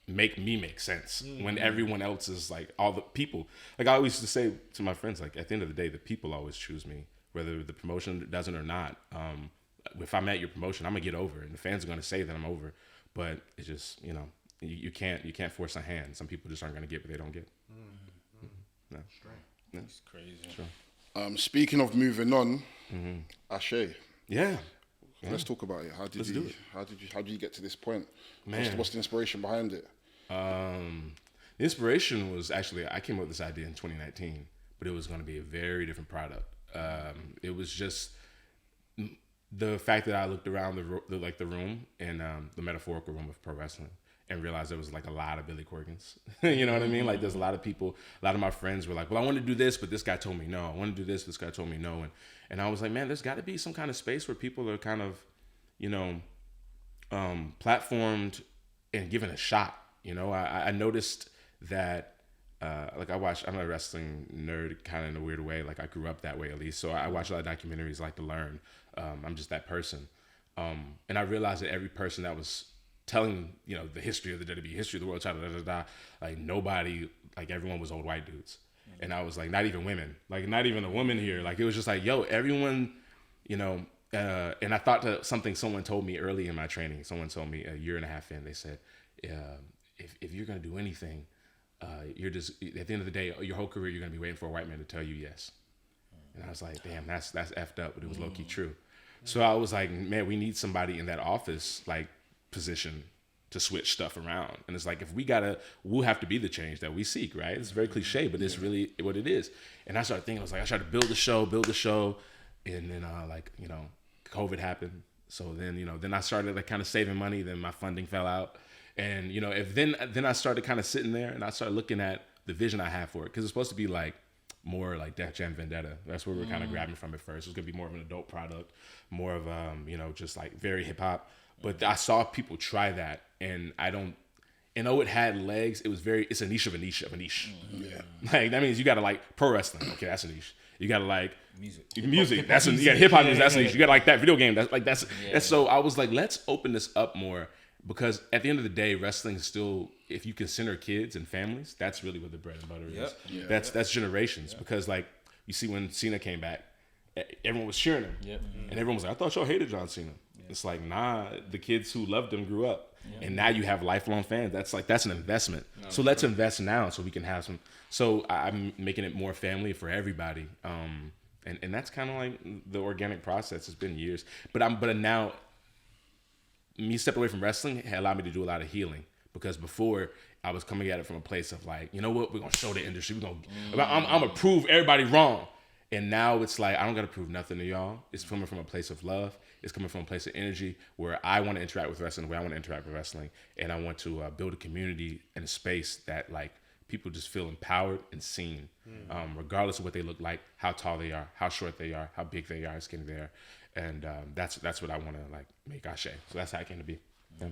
Speaker 3: make me make sense when everyone else is like all the people. Like I always used to say to my friends, like at the end of the day, the people always choose me, whether the promotion doesn't or not. If I'm at your promotion, I'm gonna get over, and the fans are gonna say that I'm over. But it's just, you know, you can't force a hand. Some people just aren't gonna get what they don't get. No.
Speaker 5: That's crazy.
Speaker 3: Sure.
Speaker 4: Speaking of moving on, Asé.
Speaker 3: Yeah.
Speaker 4: Let's talk about it. How did you get to this point?
Speaker 3: Man.
Speaker 4: What's the inspiration behind it?
Speaker 3: The inspiration was actually, I came up with this idea in 2019, but it was going to be a very different product. It was just the fact that I looked around the room and the metaphorical room of pro wrestling and realized there was like a lot of Billy Corgans. You know what I mean? Like there's a lot of people, a lot of my friends were like, well, I want to do this, but this guy told me no. I want to do this, this guy told me no. And I was like, man, there's got to be some kind of space where people are kind of, you know, platformed and given a shot. You know, I noticed that, like I'm a wrestling nerd kind of in a weird way. Like I grew up that way at least. So I watch a lot of documentaries, like to learn. I'm just that person. And I realized that every person that was telling, the history of the WWE, history of the world title, like nobody, like everyone was old white dudes. And I was like, not even women, like not even a woman here. Like it was just like, yo, everyone, you know. And I thought that something someone told me early in my training. Someone told me a year and a half in. They said, if you're gonna do anything, you're just at the end of the day, your whole career, you're gonna be waiting for a white man to tell you yes. And I was like, damn, that's effed up, but it was low key true. So I was like, man, we need somebody in that office like position to switch stuff around. And it's like, if we'll have to be the change that we seek, right? It's very cliche, but it's really what it is. And I started thinking, I tried to build the show, and then COVID happened. So then I started like kind of saving money. Then my funding fell out, and then I started kind of sitting there and I started looking at the vision I had for it, because it's supposed to be like more like Def Jam Vendetta. That's where we're kind of grabbing from at first. It was gonna be more of an adult product, more of just like very hip hop. But I saw people try that, and it had legs. It's a niche of a niche of a niche. Yeah, like that means you gotta like pro wrestling. Okay, that's a niche. You gotta like music. That's you got hip hop music. That's a niche. You gotta like that video game. That's. So I was like, let's open this up more, because at the end of the day, wrestling is still, if you can center kids and families, that's really what the bread and butter is. Yeah. That's generations. Because like you see when Cena came back, everyone was cheering him, and everyone was like, I thought y'all hated John Cena. It's like, nah, the kids who loved him grew up. And now you have lifelong fans. That's an investment. So let's invest now so we can have some. So I'm making it more family for everybody. And that's kind of like the organic process. It's been years. But now me stepping away from wrestling allowed me to do a lot of healing, because before I was coming at it from a place of like, you know what, we're going to show the industry. I'm going to prove everybody wrong. And now it's like, I don't got to prove nothing to y'all. It's coming from a place of love. It's coming from a place of energy where I want to interact with wrestling the way I want to interact with wrestling. And I want to build a community and a space that like people just feel empowered and seen, regardless of what they look like, how tall they are, how short they are, how big they are, how skinny they are. And that's what I want to like make Asé. So that's how I came to be. Yeah.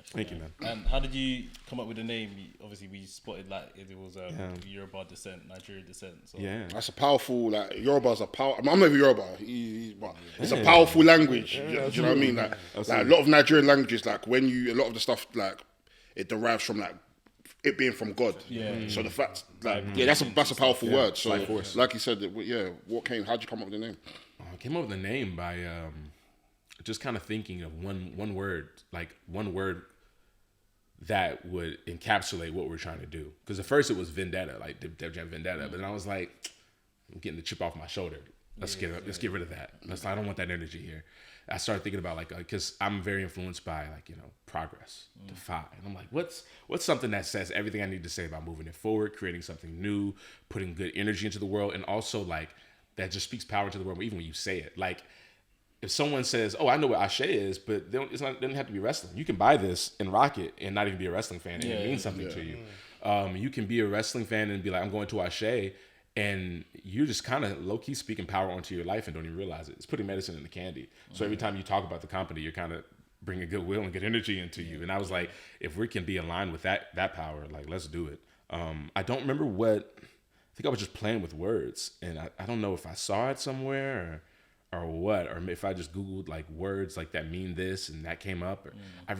Speaker 3: Thank you, man.
Speaker 5: And how did you come up with the name? Obviously, we spotted like it was Yoruba descent, Nigerian descent. So.
Speaker 3: Yeah,
Speaker 4: that's a powerful, like, Yoruba's a power. I'm not even Yoruba. But it's a powerful language. Do you know what I mean? Like a lot of Nigerian languages, like a lot of the stuff, like it derives from like it being from God. Yeah. So the fact, like, that's a powerful word. So, like you said, how'd you come up with the name?
Speaker 3: I came up with the name by just kind of thinking of one word that would encapsulate what we're trying to do. Because at first it was vendetta, like Def Jam Vendetta, but then I was like, I'm getting the chip off my shoulder. Let's get rid of that. I don't want that energy here. I started thinking about like, because I'm very influenced by like, progress, defy. And I'm like, what's something that says everything I need to say about moving it forward, creating something new, putting good energy into the world, and also like that just speaks power to the world, even when you say it. Like, if someone says, "Oh, I know what Asé is," but it doesn't have to be wrestling. You can buy this and rock it and not even be a wrestling fan, and it means something to you. You can be a wrestling fan and be like, "I'm going to Asé," and you're just kind of low key speaking power onto your life and don't even realize it. It's putting medicine in the candy. So every time you talk about the company, you're kind of bringing goodwill and good energy into you. And I was like, if we can be aligned with that power, like, let's do it. I don't remember what. I think I was just playing with words, and I don't know if I saw it somewhere or what, or if I just Googled like words like that mean this and that came up. Or I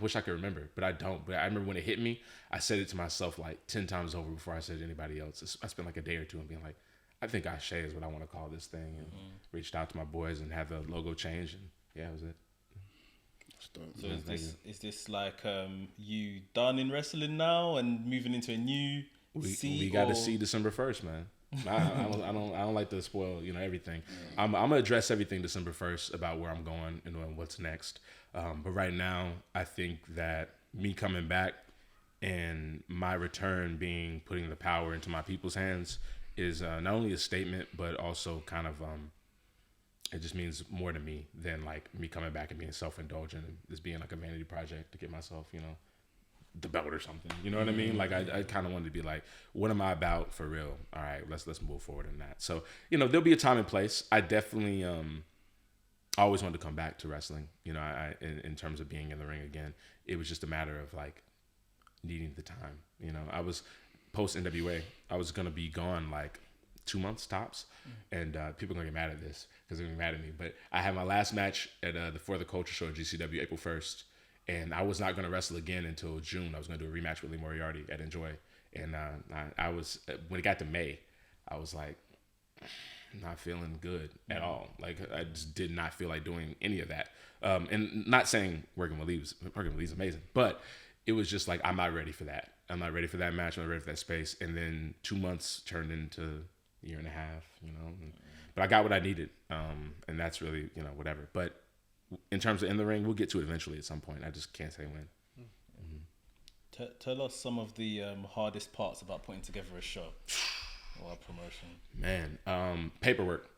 Speaker 3: wish I could remember, but I don't. But I remember when it hit me, I said it to myself like 10 times over before I said it to anybody else. I spent like a day or two and being like, I think Asé is what I want to call this thing, and reached out to my boys and had the logo change, and that was it.
Speaker 5: So is this like you done in wrestling now and moving into a new scene?
Speaker 3: We got to see December 1st, man. I don't like to spoil everything. I'm gonna address everything December 1st about where I'm going and what's next. But right now, I think that me coming back and my return being putting the power into my people's hands is not only a statement, but also kind of it just means more to me than like me coming back and being self-indulgent and just being like a vanity project to get myself the belt or something. You know what I mean? Like I kind of wanted to be like, what am I about for real? All right, let's move forward in that. So there'll be a time and place. I definitely always wanted to come back to wrestling. I in terms of being in the ring again, it was just a matter of like needing the time. I was post NWA. I was gonna be gone like 2 months tops, and people are gonna get mad at this because they're gonna be mad at me. But I had my last match at the For the Culture show at GCW April 1st. and I was not going to wrestle again until June. I was going to do a rematch with Lee Moriarty at Enjoy, and I was when it got to May, I was like, not feeling good at all. Like I just did not feel like doing any of that. And not saying working with Lee's amazing, but it was just like I'm not ready for that. I'm not ready for that match. I'm not ready for that space. And then 2 months turned into a year and a half, but I got what I needed. And that's really, whatever. But in terms of in the ring, we'll get to it eventually at some point. I just can't say when.
Speaker 5: Tell us some of the hardest parts about putting together a show or a promotion.
Speaker 3: Man, paperwork.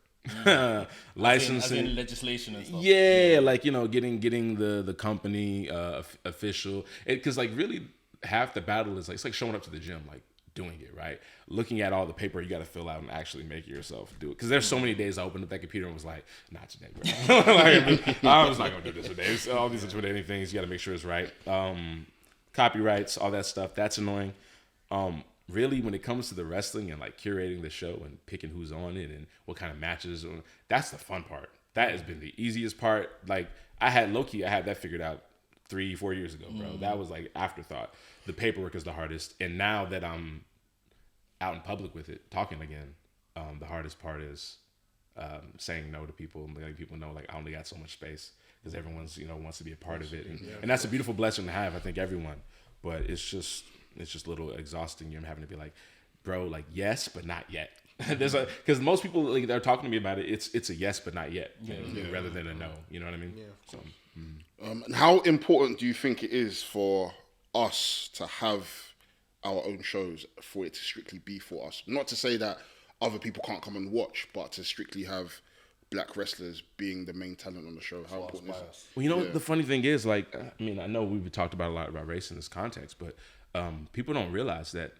Speaker 5: Licensing. As in legislation and stuff.
Speaker 3: Yeah, like, getting the company official. Because, like, really half the battle is, like, it's like showing up to the gym, like, doing it, right? Looking at all the paper you got to fill out and actually make yourself do it. Because there's so many days I opened up that computer and was like, not today, bro. I was not going to do this today. So all these intimidating things, you got to make sure it's right. Copyrights, all that stuff, that's annoying. Really, when it comes to the wrestling and like curating the show and picking who's on it and what kind of matches, that's the fun part. That has been the easiest part. Like I had that figured out 3-4 years ago, bro. That was like afterthought. The paperwork is the hardest. And now that I'm out in public with it, talking again, the hardest part is saying no to people and letting people know like I only got so much space because everyone's wants to be a part of it. And that's a beautiful blessing to have, I think, everyone. But it's just a little exhausting. You're having to be like, bro, like yes, but not yet. Because most people like they're talking to me about it. It's a yes, but not yet, rather than a no. You know what I mean? Yeah. So,
Speaker 4: And how important do you think it is for us to have our own shows, for it to strictly be for us? Not to say that other people can't come and watch, but to strictly have black wrestlers being the main talent on the show. How important is it?
Speaker 3: Well, the funny thing is, like, I mean, I know we've talked about a lot about race in this context, but people don't realize that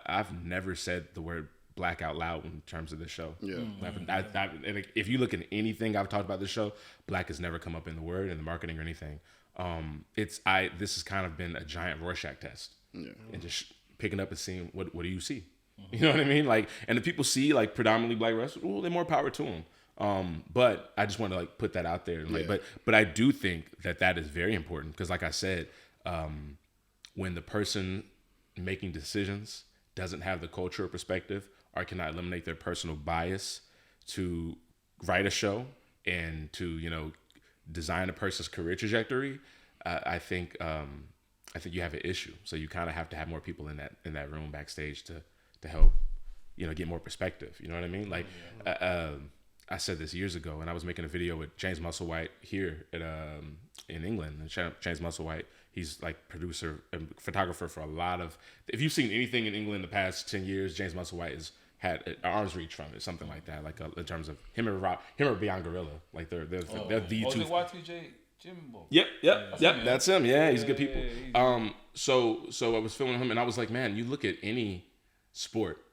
Speaker 3: I've never said the word black out loud in terms of this show. Yeah. And if you look at anything I've talked about this show, black has never come up in the word, in the marketing or anything. This has kind of been a giant Rorschach test. Yeah. And just picking up and seeing what do you see? You know what I mean? Like, and if people see like predominantly black wrestlers, well, they're more power to them. But I just want to like put that out there. And, like, but I do think that is very important because, like I said, when the person making decisions doesn't have the cultural perspective or cannot eliminate their personal bias to write a show and to design a person's career trajectory, I think you have an issue. So you kind of have to have more people in that room backstage to help get more perspective. You know what I mean? Like I said this years ago, and I was making a video with James Musselwhite here in England. And James Musselwhite, he's like producer and photographer for a lot of. If you've seen anything in England in the past 10 years, James Musselwhite has had an arm's reach from it, something like that. Like in terms of him or Beyond Gorilla, like they're the two.
Speaker 2: Was it Y2J Jimbo?
Speaker 3: Yep. That's him. Yeah, he's good people. So I was filming him, and I was like, man, you look at any sport,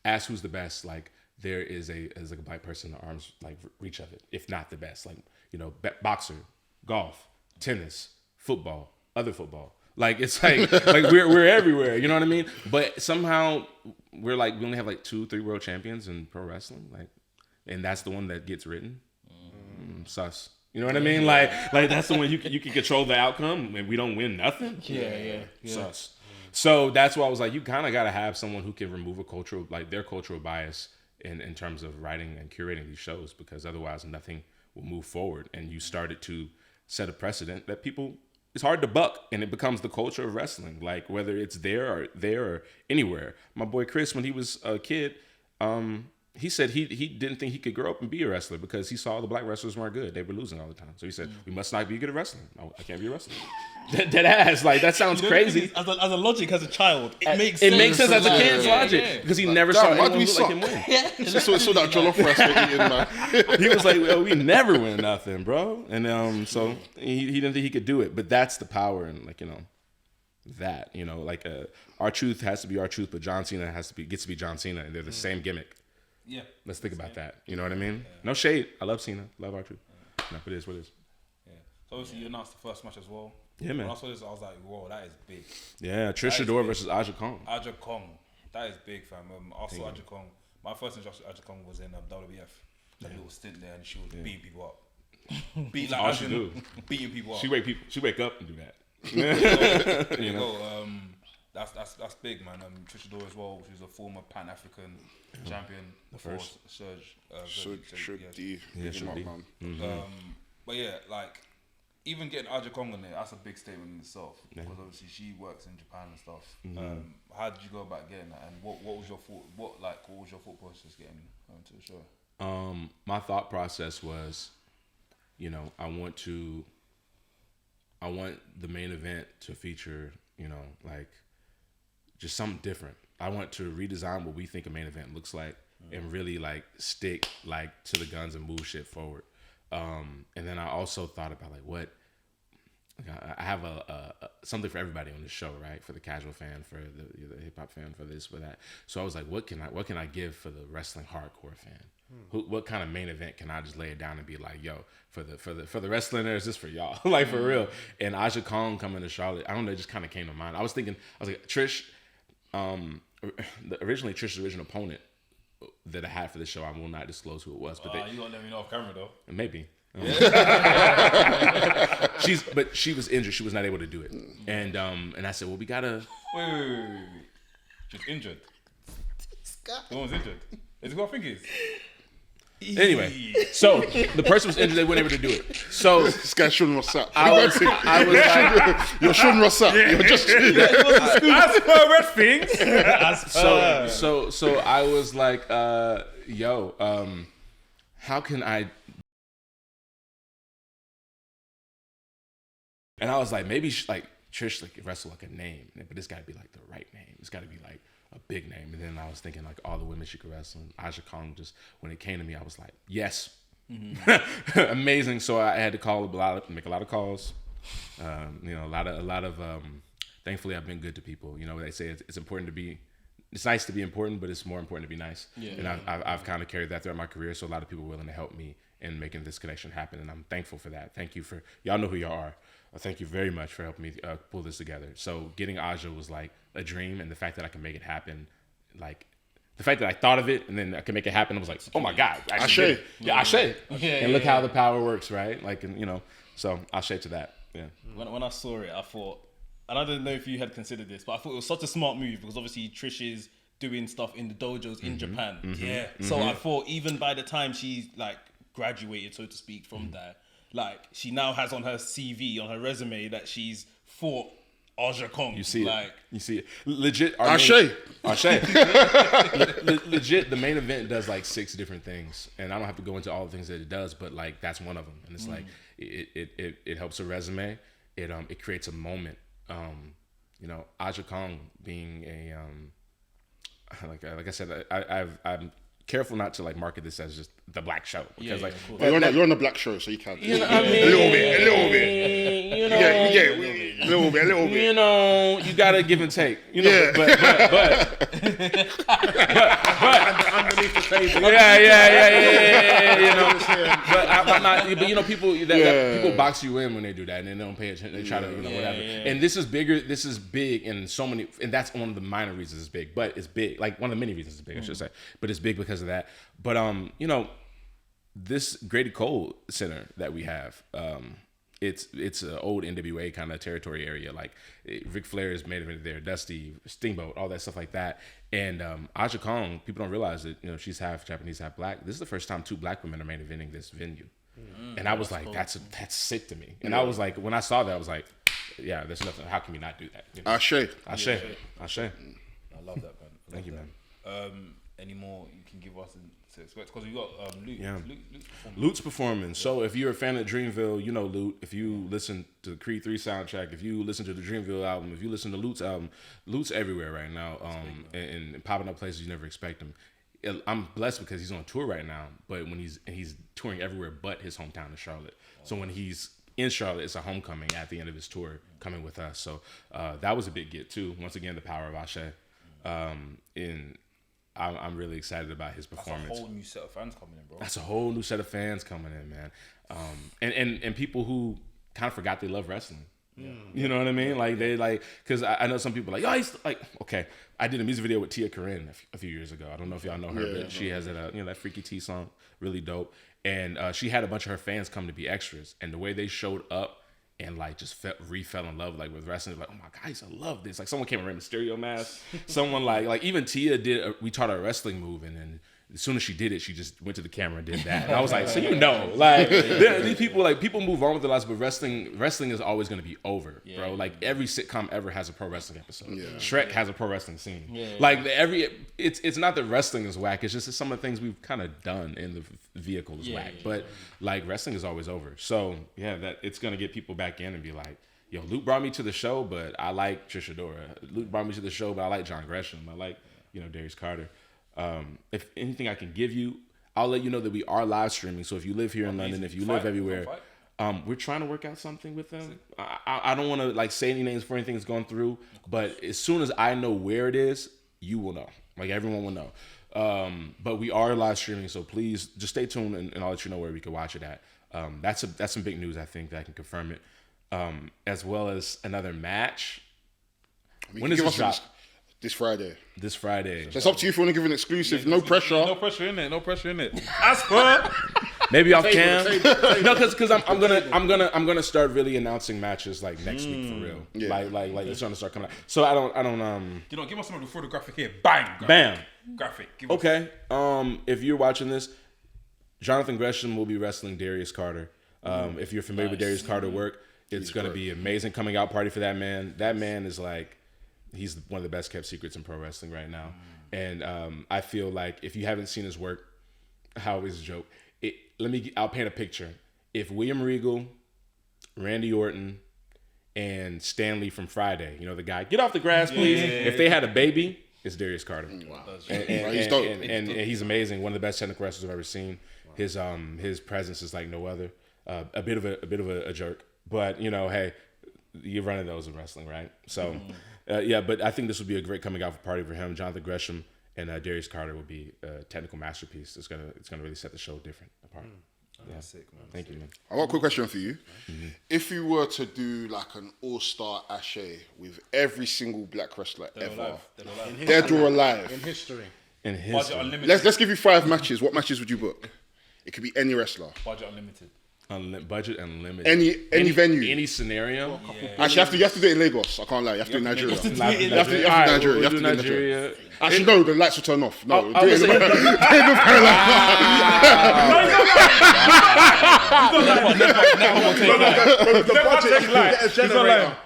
Speaker 3: ask who's the best. Like there is a black person in the arm's like reach of it, if not the best. Like boxer, golf, tennis, football, other football. Like it's like we're everywhere. You know what I mean? But somehow we only have like 2-3 world champions in pro wrestling. Like, and that's the one that gets written. Sus. You know what I mean? Like that's the one you can control the outcome, and we don't win nothing. Yeah. Sus. So that's why I was like, you kind of got to have someone who can remove their cultural bias in terms of writing and curating these shows, because otherwise nothing will move forward. And you started to set a precedent that it's hard to buck, and it becomes the culture of wrestling. Like whether it's there or anywhere. My boy Chris, when he was a kid, he said he didn't think he could grow up and be a wrestler because he saw the black wrestlers weren't good. They were losing all the time. So he said, we must not be good at wrestling. No, I can't be a wrestler. Dead ass. Like, that sounds crazy.
Speaker 5: As a logic, as a child, it makes sense.
Speaker 3: It makes sense as a kid's logic because he never saw anyone look like him win.
Speaker 4: So that jollof rice we're eating, man.
Speaker 3: He was like, well, we never win nothing, bro. And so he didn't think he could do it. But that's the power and our truth has to be our truth, but John Cena gets to be John Cena, and they're the same gimmick.
Speaker 2: Yeah.
Speaker 3: Let's think about that. You know what I mean? Yeah. No shade. I love Cena. Love R-Truth. No, it is what it is.
Speaker 2: Yeah. So obviously you announced the first match as well.
Speaker 3: Yeah, man.
Speaker 2: When I saw this, I was like, whoa, that is big.
Speaker 3: Yeah, Trish Adora versus Aja Kong.
Speaker 2: Aja Kong. That is big, fam. Also, Aja Kong. My first introduction to Aja Kong was in WWF. A little stint there, and she was beating people up. Beating people up.
Speaker 3: She wake up and do that.
Speaker 2: There you go. That's big, man. Trisha Dore as well. She's a former Pan African champion before Serge.
Speaker 4: Should D.
Speaker 3: man.
Speaker 2: But yeah, like even getting Aja Kong on there, that's a big statement in itself because obviously she works in Japan and stuff. How did you go about getting that, and what was your thought? What was your thought process getting to the show?
Speaker 3: My thought process was, I want the main event to feature, like just something different. I want to redesign what we think a main event looks like and really like stick like to the guns and move shit forward. And then I also thought about like what I have a something for everybody on the show, right? For the casual fan, for the hip hop fan, for this, for that. So I was like, what can I give for the wrestling hardcore fan? What kind of main event can I just lay it down and be like, yo, for the wrestling, is this for y'all? Like for real. And Aja Kong coming to Charlotte, I don't know, it just kind of came to mind. I was like, Trish, originally Trish's original opponent that I had for the show, I will not disclose who it was. But
Speaker 2: you gonna let me know off camera though?
Speaker 3: Maybe. She was injured. She was not able to do it. And I said, well, we gotta.
Speaker 2: Wait. She's injured. The one was injured. Is it who I think it is?
Speaker 3: Anyway, so the person was injured. They weren't able to do it. So
Speaker 4: This guy's showing what's up.
Speaker 3: I was like,
Speaker 4: You're showing what's up. You're just.
Speaker 2: As per WRESTHINGS.
Speaker 3: So I was like, how can I? And I was like, maybe Trish wrestle like a name, but it's got to be like the right name. It's got to be like a big name. And then I was thinking like all the women she could wrestle. And Aja Kong, just when it came to me, I was like, yes, amazing. So I had to make a lot of calls. A lot of. Thankfully, I've been good to people. They say it's important to be. It's nice to be important, but it's more important to be nice. Yeah. And I've kind of carried that throughout my career. So a lot of people are willing to help me in making this connection happen, and I'm thankful for that. Thank you for y'all know who y'all are. Thank you very much for helping me pull this together. So getting Aja was like a dream, and the fact that I can make it happen, like the fact that I thought of it and then I can make it happen, I was like, oh my God.
Speaker 4: Ashe.
Speaker 3: Yeah, Ashe. And look how the power works, right? Like, so Ashe to that. Yeah.
Speaker 5: When I saw it, I thought, and I don't know if you had considered this, but I thought it was such a smart move because obviously Trish is doing stuff in the dojos in Japan. Yeah. So I thought even by the time she's like graduated, so to speak, from there, like she now has on her CV, on her resume, that she's fought Aja Kong.
Speaker 3: You see
Speaker 5: like,
Speaker 3: it. You see it. Legit.
Speaker 4: Ashe.
Speaker 3: Legit, the main event does like 6 different things. And I don't have to go into all the things that it does, but like that's one of them. And it's like it helps a resume. It creates a moment. Aja Kong being a like I said, I'm careful not to like market this as just the black show because
Speaker 4: You're on the black show, so you can't.
Speaker 3: You know, I mean,
Speaker 4: a little bit. A little bit.
Speaker 3: You gotta give and take. But
Speaker 2: Underneath the table.
Speaker 3: But I'm not. But people people box you in when they do that, and they don't pay attention. They try to whatever. Yeah. And this is bigger. This is big in so many, and that's one of the minor reasons it's big. But it's big, like one of the many reasons it's big, I should say. But it's big because of that. But this Grady Cole Center that we have, it's an old NWA kind of territory area. Like Ric Flair is made of it there, Dusty, Steamboat, all that stuff like that. And Aja Kong, people don't realize that she's half Japanese, half black. This is the first time 2 black women are main eventing this venue. And I was like, cool. That's sick to me. And I was like, when I saw that, I was like, yeah, there's nothing. How can we not do that?
Speaker 4: Ashe.
Speaker 3: I
Speaker 2: love that, man.
Speaker 3: Thank you, man.
Speaker 2: Any more you can give us to expect? Because we got Luke.
Speaker 3: Yeah.
Speaker 2: Luke's
Speaker 3: Lute's performing. So if you're a fan of Dreamville, you know Lute. If you listen to the Creed 3 soundtrack, if you listen to the Dreamville album, if you listen to Lute's album, Lute's everywhere right now, and popping up places you never expect him. I'm blessed because he's on tour right now, but when he's touring everywhere but his hometown of Charlotte. So when he's in Charlotte, it's a homecoming at the end of his tour coming with us. So that was a big get too. Once again, the power of Ashe. I'm really excited about his performance.
Speaker 2: That's a whole new set of fans coming in, bro.
Speaker 3: That's a whole new set of fans coming in, man. And people who kind of forgot they love wrestling. Yeah. You know what I mean? Like they because I know some people okay. I did a music video with Tia Corinne a few years ago. I don't know if y'all know her, but she has that Freaky T song, really dope. And she had a bunch of her fans come to be extras, and the way they showed up and like just fell in love like with wrestling. Like, oh my God, I used to love this. Like someone came in Rey Mysterio mask. Someone like even Tia we taught her a wrestling move, and then as soon as she did it, she just went to the camera and did that. And I was like, so like these people move on with their lives, but wrestling is always going to be over, bro. Like every sitcom ever has a pro wrestling episode. Yeah. Shrek has a pro wrestling scene. Yeah. Like it's not that wrestling is whack. It's just that some of the things we've kind of done in the vehicle is whack. But like wrestling is always over. So yeah, that it's going to get people back in and be like, yo, Luke brought me to the show, but I like Trish Adora. Luke brought me to the show, but I like John Gresham. I like Darius Carter. If anything I can give you, I'll let you know that we are live streaming. So if you live here in London, if you live everywhere, we're trying to work out something with them. I don't want to like say any names for anything that's going through, but as soon as I know where it is, you will know. Like everyone will know. But we are live streaming, so please just stay tuned and I'll let you know where we can watch it at. That's some big news. I think that I can confirm it, as well as another match. When does it drop?
Speaker 4: This Friday.
Speaker 3: So
Speaker 4: it's up to you if you want to give an exclusive. No pressure.
Speaker 2: No pressure in it. As per
Speaker 3: maybe off cam. No, because I'm gonna start really announcing matches like next week for real. Yeah. Like it's gonna start coming out. So I don't.
Speaker 2: Give us some before the graphic here. Bang.
Speaker 3: Bam.
Speaker 2: Graphic.
Speaker 3: Okay. If you're watching this, Jonathan Gresham will be wrestling Darius Carter. If you're familiar with Darius Carter work, it's gonna be amazing coming out party for that man. That man is like. He's one of the best kept secrets in pro wrestling right now. And I feel like if you haven't seen his work, how is a joke? I'll paint a picture. If William Regal, Randy Orton, and Stanley from Friday, the guy, get off the grass, please. If they had a baby, it's Darius Carter. Wow. And he's amazing. One of the best technical wrestlers I've ever seen. Wow. His presence is like no other. A bit of a jerk, but hey, you're running those in wrestling, right? So. But I think this would be a great coming out party for him. Jonathan Gresham and Darius Carter will be a technical masterpiece. It's gonna really set the show different apart.
Speaker 2: That's sick, man.
Speaker 3: Thank you, man.
Speaker 4: I got a quick question for you. Mm-hmm. If you were to do like an all-star Asé with every single black wrestler ever, dead or alive,
Speaker 6: in history,
Speaker 2: budget unlimited.
Speaker 4: Let's give you 5 matches. What matches would you book? It could be any wrestler.
Speaker 2: Budget unlimited.
Speaker 3: Budget unlimited.
Speaker 4: Any venue.
Speaker 3: Any scenario.
Speaker 4: Actually, you have to do it in Lagos. I can't lie. You have to do it in Nigeria. You have to do it in Nigeria. Actually, no, the lights will turn off. No, do it in North Carolina.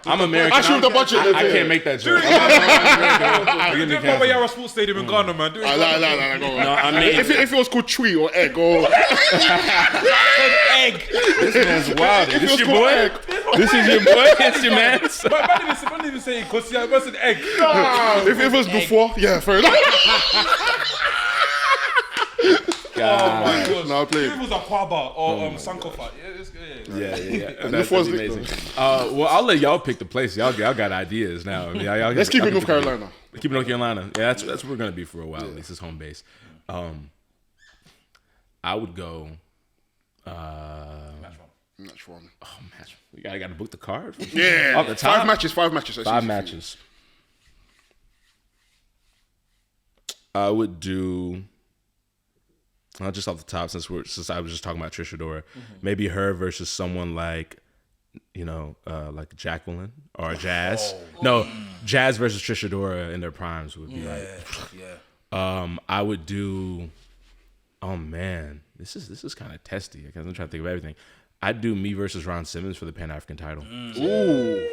Speaker 3: I'm American.
Speaker 4: Actually, the budget.
Speaker 3: I can't make that joke.
Speaker 2: Do it for Yara Sports Stadium in Ghana, man.
Speaker 4: If it was called Chui or Egg or
Speaker 2: Egg.
Speaker 3: This man's wild. This your boy? This is your boy? It's your man?
Speaker 2: But I didn't even say because I wasn't egg.
Speaker 4: If it was before, yeah, fair enough.
Speaker 3: God.
Speaker 2: Oh my gosh.
Speaker 4: No, I played.
Speaker 2: If it was a Kwaba or Sankofa. Yeah, it's good.
Speaker 3: Yeah. That's amazing. Well, I'll let y'all pick the place. Y'all got ideas now. I mean,
Speaker 4: let's keep it North Carolina.
Speaker 3: Keep it North Carolina. Yeah, that's where we're gonna be for a while. At least it's home base. I would go.
Speaker 4: Match one.
Speaker 3: Oh, match. We gotta book the card.
Speaker 4: Yeah.
Speaker 3: Off the top.
Speaker 4: 5 matches.
Speaker 3: 5 matches. I would do. Just off the top, since I was just talking about Trish Adora, maybe her versus someone like, like Jacqueline or Jazz. No, Jazz versus Trish Adora in their primes would be I would do. Oh man, this is kind of testy because I'm trying to think of everything. I'd do me versus Ron Simmons for the Pan African title.
Speaker 4: Ooh,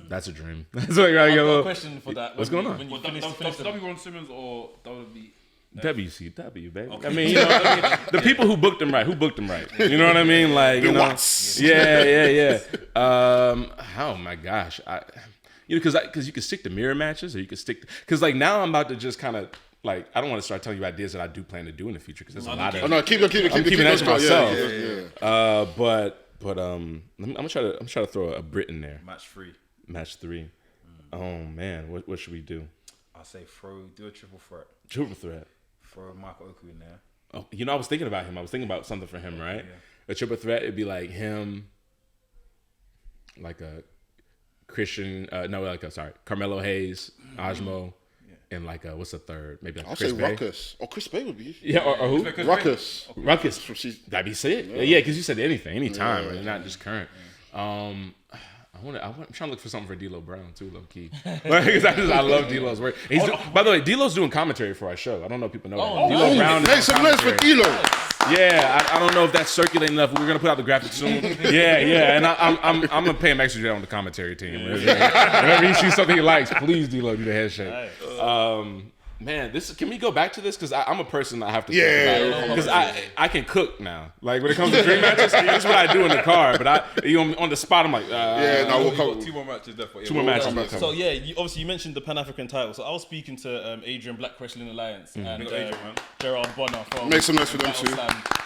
Speaker 3: that's a dream. That's what I got
Speaker 5: a question for that.
Speaker 3: What's going on?
Speaker 2: W Ron Simmons or WB?
Speaker 3: WCW, baby.
Speaker 2: Okay.
Speaker 3: I mean, the people who booked him right. You know what I mean? Like, Yeah. Oh my gosh, because you could stick to mirror matches, or you could stick because like now I'm about to just kind of. Like, I don't want to start telling you ideas that I do plan to do in the future because there's a lot of.
Speaker 4: Oh no, keep it
Speaker 3: that to myself.
Speaker 4: Yeah.
Speaker 3: But I'm gonna try to throw a Brit in there. Match 3. Oh man, what should we do?
Speaker 2: I'll say do a triple threat.
Speaker 3: Triple threat.
Speaker 2: Throw Michael Oku in there.
Speaker 3: Oh, I was thinking about him. I was thinking about something for him, right? Yeah. A triple threat. It'd be like him, like a Christian. Carmelo Hayes, Ajmo. And like, what's the third? Maybe like
Speaker 4: I'll
Speaker 3: Chris
Speaker 4: say
Speaker 3: Bay?
Speaker 4: Ruckus. Or Chris Bay would be.
Speaker 3: Yeah, or who?
Speaker 4: Ruckus.
Speaker 3: Ruckus. That'd be sick. Yeah, because you said anything, anytime, right? Not just current. I'm trying to look for something for D'Lo Brown too, low key. Because I love D'Lo's work. By the way, D'Lo's doing commentary for our show. I don't know if people know that. D'Lo Brown is
Speaker 4: Make some noise for D'Lo.
Speaker 3: Yeah, I don't know if that's circulating enough. We're gonna put out the graphic soon. Yeah, and I'm gonna pay him extra on the commentary team. Whenever he sees something he likes, please D'Lo do the head shake. Man, can we go back to this? Because I'm a person I have to think about. Because I can cook now. Like when it comes to dream matches, that's what I do in the car. But on the spot, I'm like,
Speaker 2: we'll got 2 more matches left.
Speaker 3: Two more matches.
Speaker 5: So yeah, obviously you mentioned the Pan African title. So I was speaking to Adrian Black Wrestling Alliance and Gerard Bonner from
Speaker 4: Make some noise for them too.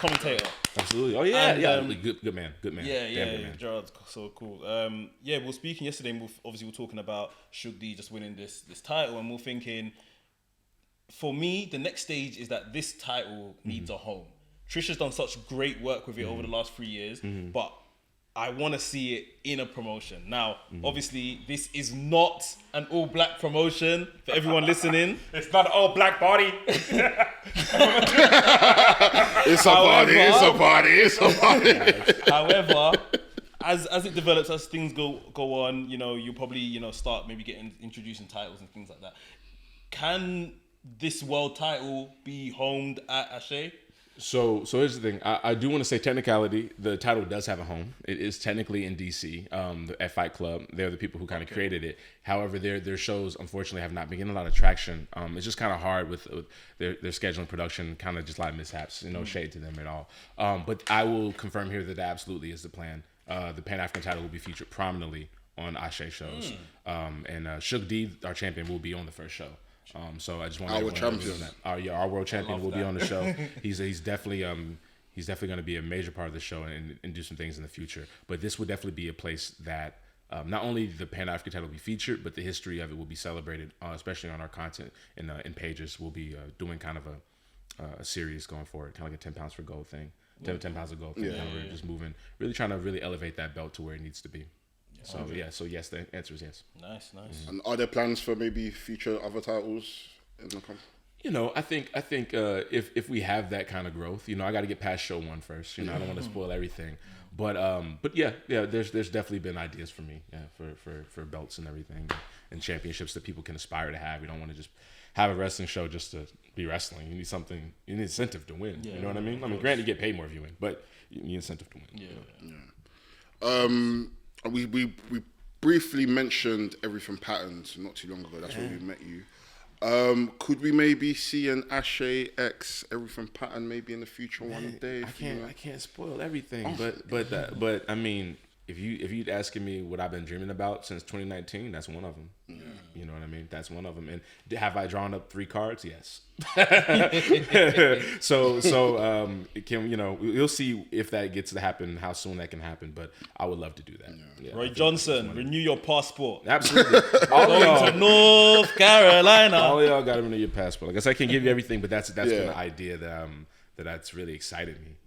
Speaker 5: Commentator.
Speaker 3: Absolutely. Oh yeah, good man.
Speaker 5: Yeah. Gerard's so cool. We're speaking yesterday. And we're talking about Shug D just winning this title, and we're thinking, for me, the next stage is that this title needs a home. Trisha's done such great work with it over the last 3 years, but I want to see it in a promotion. Now, obviously, this is not an all-black promotion for everyone listening.
Speaker 2: It's not an all-black body.
Speaker 4: It's a party.
Speaker 5: However, as it develops, as things go on, you'll probably start maybe getting introducing titles and things like that. Can this world title be homed at Asé?
Speaker 3: So here's the thing. I do want to say technicality. The title does have a home. It is technically in DC, at Fight Club. They're the people who kind of created it. However, their shows unfortunately have not been getting a lot of traction. It's just kind of hard with their scheduling, production, kind of just a lot of mishaps. No shade to them at all. But I will confirm here that absolutely is the plan. The Pan African title will be featured prominently on Asé shows, and Shug D, our champion, will be on the first show. So I just want
Speaker 4: our champion.
Speaker 3: Our world champion will be on the show. He's definitely going to be a major part of the show and do some things in the future. But this would definitely be a place that not only the Pan African title will be featured, but the history of it will be celebrated, especially on our content in pages. We'll be doing kind of a series going forward, kind of like a 10 pounds for gold thing, 10 pounds of gold thing. We're just moving, really trying to really elevate that belt to where it needs to be. So yes, the answer is yes.
Speaker 5: Nice.
Speaker 4: And are there plans for maybe future other titles in the company?
Speaker 3: I think if we have that kind of growth, I got to get past show 1 first. I don't want to spoil everything, but yeah. There's definitely been ideas for me, for belts and everything, and championships that people can aspire to have. You don't want to just have a wrestling show just to be wrestling. You need something. You need incentive to win. You know what I mean? Granted, you get paid more if you win, but you need incentive to win.
Speaker 4: We briefly mentioned Everything Patterns not too long ago. That's where we met you. Could we maybe see an Asé X Everything Pattern maybe in the future one day?
Speaker 3: I can't spoil everything, but I mean, if you'd asking me what I've been dreaming about since 2019, that's one of them. You know what I mean? That's one of them. And have I drawn up 3 cards? Yes. So it can, we'll see if that gets to happen, how soon that can happen. But I would love to do that. Yeah,
Speaker 5: Roy Johnson, renew your passport.
Speaker 3: Absolutely.
Speaker 5: Going to North Carolina.
Speaker 3: All of y'all got to renew your passport. Like I said, I can't give you everything, but that's been an idea that's really excited me.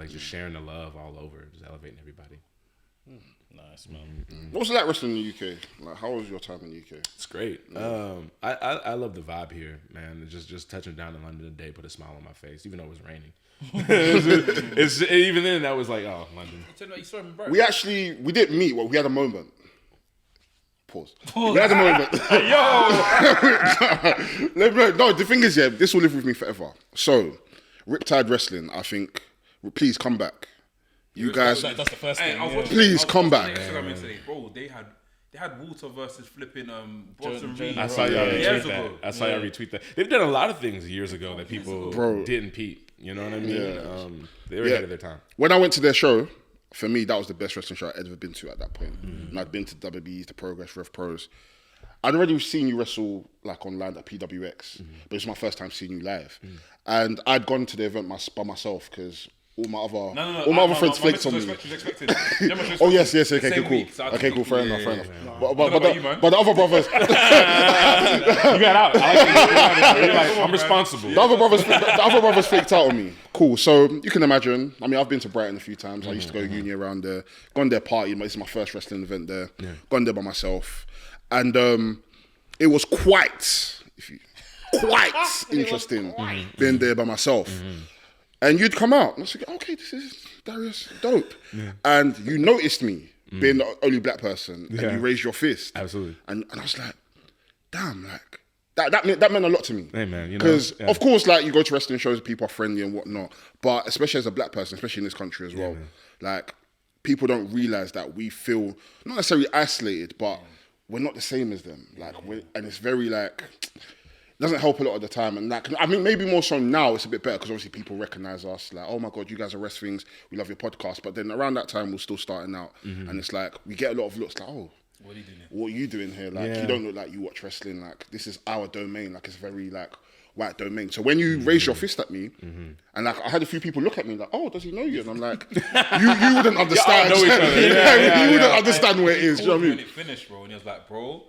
Speaker 3: Just sharing the love all over, just elevating everybody.
Speaker 5: Nice, man.
Speaker 4: What was it like wrestling in the UK? Like, how was your time in the UK?
Speaker 3: It's great. I love the vibe here, man. Just touching down in London today put a smile on my face, even though it was raining. Even then, that was like, oh, London.
Speaker 4: We didn't meet. Well, we had a moment. Pause. We had a moment. No, the thing is, this will live with me forever. So, Riptide Wrestling, I think, please come back. You guys,
Speaker 5: that's the first thing.
Speaker 4: Please come back.
Speaker 2: Bro, they had Walter versus flipping Boston Reed.
Speaker 3: I saw y'all retweet that. They've done a lot of things years ago that people didn't peep. You know what I mean? They were ahead of their time.
Speaker 4: When I went to their show, for me, that was the best wrestling show I'd ever been to at that point. And I'd been to WBE's, the Progress, Rev Pros. I'd already seen you wrestle like online at PWX, but it was my first time seeing you live. And I'd gone to the event by myself because all my other friends flaked on me. Oh yes, okay, cool. Okay, cool, fair enough. But the other brothers,
Speaker 3: you got out. I'm responsible.
Speaker 4: The other brothers flaked out on me. Cool. So you can imagine. I mean, I've been to Brighton a few times. I used to go uni around there. Gone there party. This is my first wrestling event there. Gone there by myself, and it was quite interesting being there by myself. And you'd come out, and I was like, okay, this is Darius, dope. And you noticed me being the only black person, and
Speaker 3: Yeah.
Speaker 4: you raised your fist.
Speaker 3: Absolutely.
Speaker 4: And I was like, damn, like that meant a lot to me.
Speaker 3: Hey, man, you know,
Speaker 4: because
Speaker 3: yeah.
Speaker 4: of course, like you go to wrestling shows, people are friendly and whatnot, but especially as a black person, especially in this country as well,
Speaker 3: man.
Speaker 4: like people don't realize that we feel not necessarily isolated, but we're not the same as them. Like, and it's very like. It doesn't help a lot of the time, and like I mean, maybe more so now it's a bit better because obviously people recognize us. Like, oh my god, you guys are WRESTHINGS. We love your podcast. But then around that time, we're still starting out, and it's like we get a lot of looks like, oh,
Speaker 2: What are you doing here?
Speaker 4: what are you doing here? Like,
Speaker 3: Yeah.
Speaker 4: you don't look like you watch wrestling. Like, this is our domain. Like, it's very like white domain. So when you raise your fist at me, and like I had a few people look at me like, oh, does he know you? And I'm like, you wouldn't understand.
Speaker 3: know each other. Yeah,
Speaker 4: you wouldn't understand where it is. Do you know what I
Speaker 2: When
Speaker 4: mean?
Speaker 2: it finished, bro, and he was like, bro,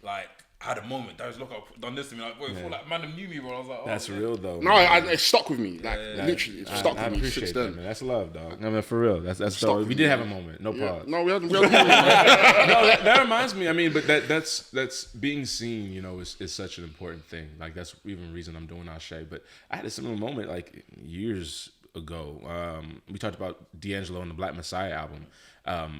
Speaker 2: like, I had a moment. Darius Lockhart done this to me. Like, bro, it felt like Mandem knew me, bro. I was like, oh,
Speaker 3: That's
Speaker 2: man.
Speaker 3: real though.
Speaker 4: No, it stuck with me. Like, literally, it stuck
Speaker 3: I
Speaker 4: with me
Speaker 3: appreciate
Speaker 4: since
Speaker 3: that,
Speaker 4: then.
Speaker 3: man. That's love, dog. I mean, for real. That's
Speaker 4: Stuck
Speaker 3: dope.
Speaker 4: with
Speaker 3: We
Speaker 4: me,
Speaker 3: did have a
Speaker 4: man.
Speaker 3: moment. No
Speaker 4: Yeah.
Speaker 3: pause.
Speaker 4: No, we hadn't.
Speaker 3: No, that reminds me. I mean, but that's being seen. You know, is such an important thing. Like that's even the reason I'm doing Asé. But I had a similar moment like years ago. We talked about D'Angelo and the Black Messiah album.